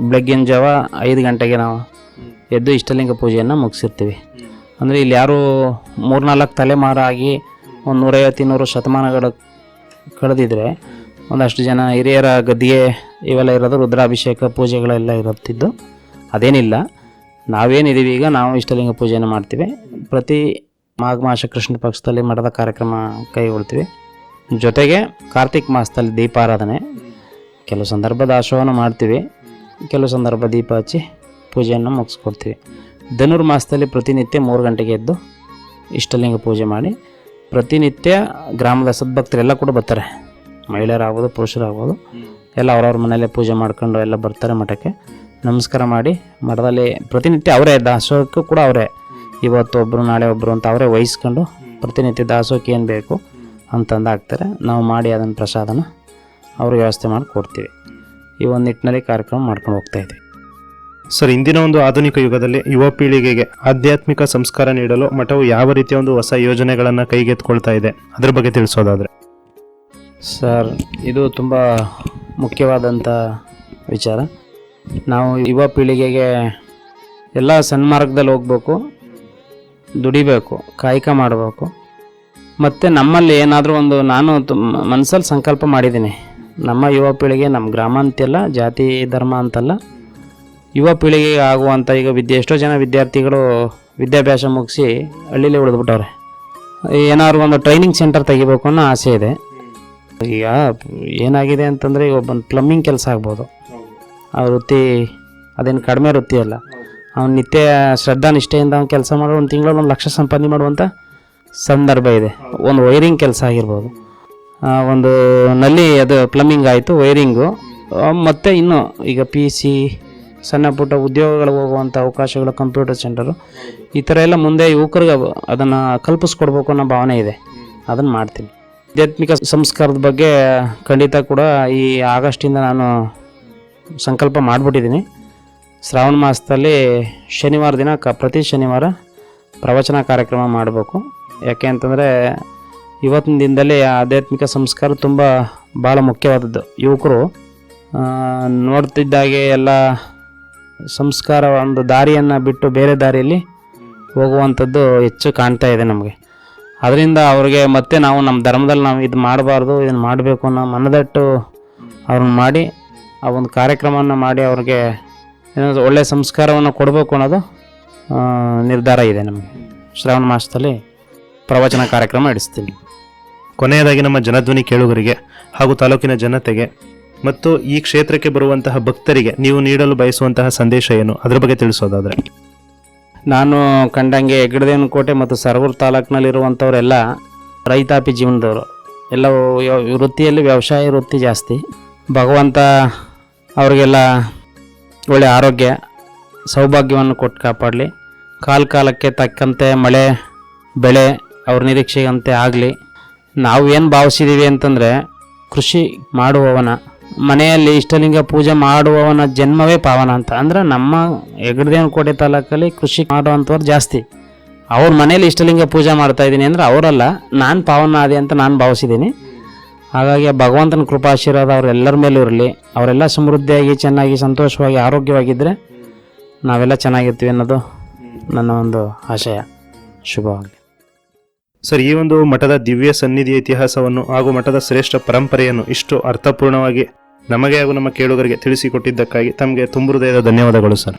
ಬೆಳಗ್ಗಿನ ಜಾವ 5 ಗಂಟೆಗೆ ನಾವು ಎದ್ದು ಇಷ್ಟಲಿಂಗ ಪೂಜೆಯನ್ನು ಮುಗಿಸಿರ್ತೀವಿ. ಅಂದರೆ ಇಲ್ಲಿ ಯಾರು 3-4 ತಲೆಮಾರಾಗಿ ಒಂದು 150-200 ಶತಮಾನಗಳು ಕಳೆದಿದ್ರೆ ಒಂದಷ್ಟು ಜನ ಹಿರಿಯರ ಗದ್ದಿಗೆ ಇವೆಲ್ಲ ಇರೋದು, ರುದ್ರಾಭಿಷೇಕ ಪೂಜೆಗಳೆಲ್ಲ ಇರುತ್ತಿದ್ದು ಅದೇನಿಲ್ಲ. ನಾವೇನಿದ್ದೀವಿ ಈಗ ನಾವು ಇಷ್ಟಲಿಂಗ ಪೂಜೆಯನ್ನು ಮಾಡ್ತೀವಿ. ಪ್ರತಿ ಮಾಘ ಮಾಸ ಕೃಷ್ಣ ಪಕ್ಷದಲ್ಲಿ ಮಠದ ಕಾರ್ಯಕ್ರಮ ಕೈಗೊಳ್ತೀವಿ. ಜೊತೆಗೆ ಕಾರ್ತಿಕ್ ಮಾಸದಲ್ಲಿ ದೀಪಾರಾಧನೆ, ಕೆಲವು ಸಂದರ್ಭ ದಾಸೋಹನ ಮಾಡ್ತೀವಿ, ಕೆಲವು ಸಂದರ್ಭ ದೀಪ ಹಚ್ಚಿ ಪೂಜೆಯನ್ನು ಮುಗಿಸ್ಕೊಡ್ತೀವಿ. ಧನುರ್ಮಾಸದಲ್ಲಿ ಪ್ರತಿನಿತ್ಯ 3 ಗಂಟೆಗೆ ಎದ್ದು ಇಷ್ಟಲಿಂಗ ಪೂಜೆ ಮಾಡಿ ಪ್ರತಿನಿತ್ಯ ಗ್ರಾಮದ ಸದ್ಭಕ್ತರೆಲ್ಲ ಕೂಡ ಬರ್ತಾರೆ. ಮಹಿಳೆಯರಾಗ್ಬೋದು, ಪುರುಷರಾಗ್ಬೋದು, ಎಲ್ಲ ಅವ್ರವ್ರ ಮನೆಯಲ್ಲೇ ಪೂಜೆ ಮಾಡ್ಕೊಂಡು ಎಲ್ಲ ಬರ್ತಾರೆ ಮಠಕ್ಕೆ. ನಮಸ್ಕಾರ ಮಾಡಿ ಮಠದಲ್ಲಿ ಪ್ರತಿನಿತ್ಯ ಅವರೇ ದಾಸೋಹಕ್ಕೂ ಕೂಡ ಅವರೇ, ಇವತ್ತು ಒಬ್ಬರು ನಾಳೆ ಒಬ್ಬರು ಅಂತ ಅವರೇ ವಹಿಸ್ಕೊಂಡು ಪ್ರತಿನಿತ್ಯ ದಾಸೋಹಕ್ಕೆ ಏನು ಬೇಕು ಅಂತಂದು ಹಾಕ್ತಾರೆ. ನಾವು ಮಾಡಿ ಅದನ್ನು ಪ್ರಸಾದನ ಅವ್ರಿಗೆ ವ್ಯವಸ್ಥೆ ಮಾಡಿ ಕೊಡ್ತೀವಿ. ಈ ಒಂದು ನಿಟ್ಟಿನಲ್ಲಿ ಕಾರ್ಯಕ್ರಮ ಮಾಡ್ಕೊಂಡು ಹೋಗ್ತಾಯಿದ್ದೀವಿ. ಸರ್, ಇಂದಿನ ಒಂದು ಆಧುನಿಕ ಯುಗದಲ್ಲಿ ಯುವ ಪೀಳಿಗೆಗೆ ಆಧ್ಯಾತ್ಮಿಕ ಸಂಸ್ಕಾರ ನೀಡಲು ಮಠವು ಯಾವ ರೀತಿಯ ಒಂದು ಹೊಸ ಯೋಜನೆಗಳನ್ನು ಕೈಗೆತ್ತಿಕೊಳ್ತಾ ಇದೆ, ಅದ್ರ ಬಗ್ಗೆ ತಿಳಿಸೋದಾದರೆ? ಸರ್, ಇದು ತುಂಬ ಮುಖ್ಯವಾದಂಥ ವಿಚಾರ. ನಾವು ಯುವ ಪೀಳಿಗೆಗೆ ಎಲ್ಲ ಸನ್ಮಾರ್ಗದಲ್ಲಿ ಹೋಗ್ಬೇಕು, ದುಡಿಬೇಕು, ಕಾಯಕ ಮಾಡಬೇಕು. ಮತ್ತು ನಮ್ಮಲ್ಲಿ ಏನಾದರೂ ಒಂದು ನಾನು ಮನಸ್ಸಲ್ಲಿ ಸಂಕಲ್ಪ ಮಾಡಿದ್ದೀನಿ, ನಮ್ಮ ಯುವ ಪೀಳಿಗೆ, ನಮ್ಮ ಗ್ರಾಮ ಅಂತೆಲ್ಲ, ಜಾತಿ ಧರ್ಮ ಅಂತಲ್ಲ, ಯುವ ಪೀಳಿಗೆಗೆ ಆಗುವಂಥ ಈಗ ಎಷ್ಟೋ ಜನ ವಿದ್ಯಾರ್ಥಿಗಳು ವಿದ್ಯಾಭ್ಯಾಸ ಮುಗಿಸಿ ಹಳ್ಳಿಲೇ ಉಳಿದ್ಬಿಟ್ಟವ್ರೆ. ಏನಾದ್ರು ಒಂದು ಟ್ರೈನಿಂಗ್ ಸೆಂಟರ್ ತೆಗಿಬೇಕು ಅನ್ನೋ ಆಸೆ ಇದೆ. ಈಗ ಏನಾಗಿದೆ ಅಂತಂದರೆ, ಈಗ ಒಬ್ಬ ಪ್ಲಂಬಿಂಗ್ ಕೆಲಸ ಆಗ್ಬೋದು, ಆ ವೃತ್ತಿ ಅದೇನು ಕಡಿಮೆ ವೃತ್ತಿ ಅಲ್ಲ. ಅವ್ನು ನಿತ್ಯ ಶ್ರದ್ಧಾ ನಿಷ್ಠೆಯಿಂದ ಅವ್ನು ಕೆಲಸ ಮಾಡೋ 1 ತಿಂಗಳಲ್ಲಿ 1 ಲಕ್ಷ ಸಂಪಾದನೆ ಮಾಡುವಂಥ ಸಂದರ್ಭ ಇದೆ. ಒಂದು ವೈರಿಂಗ್ ಕೆಲಸ ಆಗಿರ್ಬೋದು, ಒಂದು ನಲ್ಲಿ ಅದು ಪ್ಲಂಬಿಂಗ್ ಆಯಿತು, ವೈರಿಂಗು, ಮತ್ತು ಇನ್ನು ಈಗ PC ಸಣ್ಣ ಪುಟ್ಟ ಉದ್ಯೋಗಗಳು ಹೋಗುವಂಥ ಅವಕಾಶಗಳು, ಕಂಪ್ಯೂಟರ್ ಸೆಂಟರು, ಈ ಥರ ಎಲ್ಲ ಮುಂದೆ ಯುವಕರಿಗೆ ಅದನ್ನು ಕಲ್ಪಿಸ್ಕೊಡ್ಬೇಕು ಅನ್ನೋ ಭಾವನೆ ಇದೆ. ಅದನ್ನು ಮಾಡ್ತೀನಿ. ಆಧ್ಯಾತ್ಮಿಕ ಸಂಸ್ಕಾರದ ಬಗ್ಗೆ ಖಂಡಿತ ಕೂಡ ಈ ಆಗಸ್ಟಿಂದ ನಾನು ಸಂಕಲ್ಪ ಮಾಡಿಬಿಟ್ಟಿದ್ದೀನಿ. ಶ್ರಾವಣ ಮಾಸದಲ್ಲಿ ಶನಿವಾರ ದಿನ ಪ್ರತಿ ಶನಿವಾರ ಪ್ರವಚನ ಕಾರ್ಯಕ್ರಮ ಮಾಡಬೇಕು. ಯಾಕೆ ಅಂತಂದರೆ ಇವತ್ತಿನ ದಿನದಲ್ಲಿ ಆಧ್ಯಾತ್ಮಿಕ ಸಂಸ್ಕಾರ ತುಂಬ ಭಾಳ ಮುಖ್ಯವಾದದ್ದು. ಯುವಕರು ನೋಡ್ತಿದ್ದಾಗೆ ಎಲ್ಲ ಸಂಸ್ಕಾರ ಒಂದು ದಾರಿಯನ್ನು ಬಿಟ್ಟು ಬೇರೆ ದಾರಿಯಲ್ಲಿ ಹೋಗುವಂಥದ್ದು ಹೆಚ್ಚು ಕಾಣ್ತಾ ಇದೆ ನಮಗೆ. ಅದರಿಂದ ಅವ್ರಿಗೆ ಮತ್ತೆ ನಾವು ನಮ್ಮ ಧರ್ಮದಲ್ಲಿ ನಾವು ಇದು ಮಾಡಬಾರ್ದು, ಇದನ್ನು ಮಾಡಬೇಕು ಅನ್ನೋ ಮನದಟ್ಟು ಅವ್ರನ್ನ ಮಾಡಿ ಆ ಒಂದು ಕಾರ್ಯಕ್ರಮವನ್ನು ಮಾಡಿ ಅವ್ರಿಗೆ ಏನಾದರೂ ಒಳ್ಳೆಯ ಸಂಸ್ಕಾರವನ್ನು ಕೊಡಬೇಕು ಅನ್ನೋದು ನಿರ್ಧಾರ ಇದೆ ನಮಗೆ. ಶ್ರಾವಣ ಮಾಸದಲ್ಲಿ ಪ್ರವಚನ ಕಾರ್ಯಕ್ರಮ ನಡೆಸ್ತೀನಿ. ಕೊನೆಯದಾಗಿ ನಮ್ಮ ಜನಧ್ವನಿ ಕೇಳುಗರಿಗೆ ಹಾಗೂ ತಾಲೂಕಿನ ಜನತೆಗೆ ಮತ್ತು ಈ ಕ್ಷೇತ್ರಕ್ಕೆ ಬರುವಂತಹ ಭಕ್ತರಿಗೆ ನೀವು ನೀಡಲು ಬಯಸುವಂತಹ ಸಂದೇಶ ಏನು, ಅದ್ರ ಬಗ್ಗೆ ತಿಳಿಸೋದಾದರೆ? ನಾನು ಕಂಡಂಗೆ ಹೆಗ್ಗಡದೇವನ ಕೋಟೆ ಮತ್ತು ಸರಗೂರು ತಾಲೂಕಿನಲ್ಲಿರುವಂಥವರೆಲ್ಲ ರೈತಾಪಿ ಜೀವನದವರು, ಎಲ್ಲ ವೃತ್ತಿಯಲ್ಲಿ ವ್ಯವಸಾಯ ವೃತ್ತಿ ಜಾಸ್ತಿ. ಭಗವಂತ ಅವರಿಗೆಲ್ಲ ಒಳ್ಳೆಯ ಆರೋಗ್ಯ ಸೌಭಾಗ್ಯವನ್ನು ಕೊಟ್ಟು ಕಾಪಾಡಲಿ. ಕಾಲಕ್ಕೆ ತಕ್ಕಂತೆ ಮಳೆ ಬೆಳೆ ಅವ್ರ ನಿರೀಕ್ಷೆಗಂತೆ ಆಗಲಿ. ನಾವು ಏನು ಭಾವಿಸಿದ್ದೀವಿ ಅಂತಂದರೆ, ಕೃಷಿ ಮಾಡುವವನ ಮನೆಯಲ್ಲಿ ಇಷ್ಟಲಿಂಗ ಪೂಜೆ ಮಾಡುವವನ ಜನ್ಮವೇ ಪಾವನ ಅಂತ. ಅಂದರೆ ನಮ್ಮ ಹೆಗ್ಗಡದೇವನ ಕೋಟೆ ತಾಲೂಕಲ್ಲಿ ಕೃಷಿ ಮಾಡುವಂಥವ್ರು ಜಾಸ್ತಿ. ಅವ್ರ ಮನೇಲಿ ಇಷ್ಟಲಿಂಗ ಪೂಜೆ ಮಾಡ್ತಾಯಿದ್ದೀನಿ ಅಂದರೆ ಅವರಲ್ಲ, ನಾನು ಪಾವನ ಆದೆ ಅಂತ ನಾನು ಭಾವಿಸಿದ್ದೀನಿ. ಹಾಗಾಗಿ ಭಗವಂತನ ಕೃಪಾಶೀರ್ವಾದ ಅವರೆಲ್ಲರ ಮೇಲೂ ಇರಲಿ. ಅವರೆಲ್ಲ ಸಮೃದ್ಧಿಯಾಗಿ ಚೆನ್ನಾಗಿ ಸಂತೋಷವಾಗಿ ಆರೋಗ್ಯವಾಗಿದ್ದರೆ ನಾವೆಲ್ಲ ಚೆನ್ನಾಗಿರ್ತೀವಿ ಅನ್ನೋದು ನನ್ನ ಒಂದು ಆಶಯ. ಶುಭವಾಗಲಿ. ಸರ್, ಈ ಒಂದು ಮಠದ ದಿವ್ಯ ಸನ್ನಿಧಿಯ ಇತಿಹಾಸವನ್ನು ಹಾಗೂ ಮಠದ ಶ್ರೇಷ್ಠ ಪರಂಪರೆಯನ್ನು ಇಷ್ಟು ಅರ್ಥಪೂರ್ಣವಾಗಿ ನಮಗೆ ಹಾಗೂ ನಮ್ಮ ಕೇಳುಗರಿಗೆ ತಿಳಿಸಿಕೊಟ್ಟಿದ್ದಕ್ಕಾಗಿ ತಮಗೆ ತುಂಬ ಹೃದಯದ ಧನ್ಯವಾದಗಳು ಸರ್.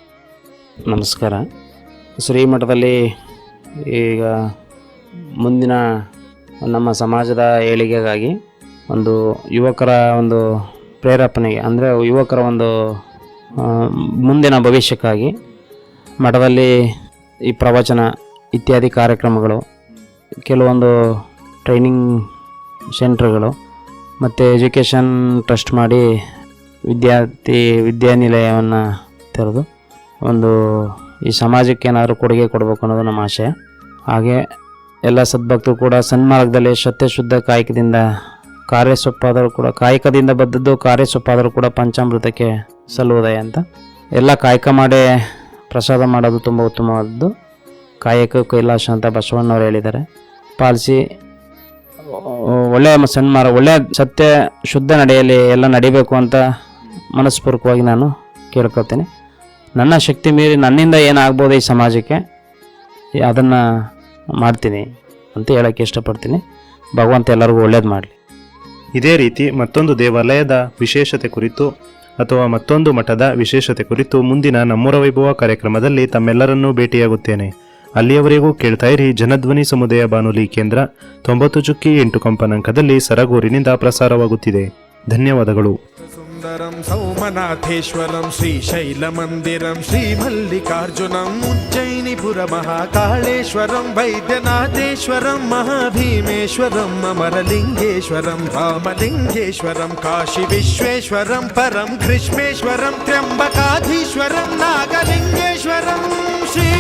ನಮಸ್ಕಾರ. ಶ್ರೀಮಠದಲ್ಲಿ ಈಗ ಮುಂದಿನ ನಮ್ಮ ಸಮಾಜದ ಏಳಿಗೆಗಾಗಿ ಒಂದು ಯುವಕರ ಒಂದು ಪ್ರೇರೇಪಣೆಗೆ, ಅಂದರೆ ಯುವಕರ ಒಂದು ಮುಂದಿನ ಭವಿಷ್ಯಕ್ಕಾಗಿ ಮಠದಲ್ಲಿ ಈ ಪ್ರವಚನ ಇತ್ಯಾದಿ ಕಾರ್ಯಕ್ರಮಗಳು, ಕೆಲವೊಂದು ಟ್ರೈನಿಂಗ್ ಸೆಂಟ್ರ್ಗಳು ಮತ್ತು ಎಜುಕೇಷನ್ ಟ್ರಸ್ಟ್ ಮಾಡಿ ವಿದ್ಯಾನಿಲಯವನ್ನು ತೆರೆದು ಒಂದು ಈ ಸಮಾಜಕ್ಕೆ ಏನಾದರೂ ಕೊಡುಗೆ ಕೊಡಬೇಕು ಅನ್ನೋದು ನಮ್ಮ ಆಶಯ. ಹಾಗೆ ಎಲ್ಲ ಸದ್ಭಕ್ತರು ಕೂಡ ಸನ್ಮಾರ್ಗದಲ್ಲಿ ಸತ್ಯಶುದ್ಧ ಕಾಯಕದಿಂದ ಕಾರ್ಯಸೊಪ್ಪಾದರೂ ಕೂಡ, ಕಾಯಕದಿಂದ ಬದ್ದದ್ದು ಕಾರ್ಯಸೊಪ್ಪಾದರೂ ಕೂಡ ಪಂಚಾಮೃತಕ್ಕೆ ಸಲ್ಲುವುದಯ ಅಂತ. ಎಲ್ಲ ಕಾಯಕ ಮಾಡೇ ಪ್ರಸಾದ ಮಾಡೋದು ತುಂಬ ಉತ್ತಮವಾದದ್ದು. ಕಾಯಕ ಕೈಲಾಸ ಅಂತ ಬಸವಣ್ಣವ್ರು ಹೇಳಿದ್ದಾರೆ. ಪಾಲಿಸಿ ಒಳ್ಳೆಯ ಸನ್ಮಾರ್ಗ, ಒಳ್ಳೆಯ ಸತ್ಯ ಶುದ್ಧ ನಡೆಯಲ್ಲಿ ಎಲ್ಲ ನಡಿಬೇಕು ಅಂತ ಮನಸ್ಪೂರ್ವಕವಾಗಿ ನಾನು ಕೇಳ್ಕೊತೀನಿ. ನನ್ನ ಶಕ್ತಿ ಮೀರಿ ನನ್ನಿಂದ ಏನಾಗ್ಬೋದು ಈ ಸಮಾಜಕ್ಕೆ ಅದನ್ನು ಮಾಡ್ತೀನಿ ಅಂತ ಹೇಳೋಕ್ಕೆ ಇಷ್ಟಪಡ್ತೀನಿ. ಭಗವಂತ ಎಲ್ಲರಿಗೂ ಒಳ್ಳೇದು ಮಾಡಲಿ. ಇದೇ ರೀತಿ ಮತ್ತೊಂದು ದೇವಾಲಯದ ವಿಶೇಷತೆ ಕುರಿತು ಅಥವಾ ಮತ್ತೊಂದು ಮಠದ ವಿಶೇಷತೆ ಕುರಿತು ಮುಂದಿನ ನಮ್ಮೂರ ವೈಭವ ಕಾರ್ಯಕ್ರಮದಲ್ಲಿ ತಮ್ಮೆಲ್ಲರನ್ನೂ ಭೇಟಿಯಾಗುತ್ತೇನೆ. ಅಲ್ಲಿಯವರೆಗೂ ಕೇಳ್ತಾ ಇರಿ ಜನಧ್ವನಿ ಸಮುದಾಯ ಬಾನುಲಿ ಕೇಂದ್ರ 90.8 ಕಂಪನಾಂಕದಲ್ಲಿ ಸರಗೂರಿನಿಂದ ಪ್ರಸಾರವಾಗುತ್ತಿದೆ. ಧನ್ಯವಾದಗಳು. ಸುಂದರಂ ಸೌಮನಾಥೇಶ್ವರಂ ಶ್ರೀಶೈಲಮಂದಿರಂ ಶ್ರೀಮಲ್ಲಿಕಾರ್ಜುನಂ ಉಜ್ಜಯಿನಿಪುರ ಮಹಾಕಾಳೇಶ್ವರಂ ವೈದ್ಯನಾಥೇಶ್ವರಂ ಮಹಾಭೀಮೇಶ್ವರಂ ಅಮರಲಿಂಗೇಶ್ವರಂ ರಾಮಲಿಂಗೇಶ್ವರಂ ಕಾಶಿ ವಿಶ್ವೇಶ್ವರಂ ಪರಂ ಕೃಷ್ಣೇಶ್ವರಂ ತ್ರ್ಯಂಬಕಾಧೀಶ್ವರಂ ನಾಗಲಿಂಗೇಶ್ವರಂ ಶ್ರೀ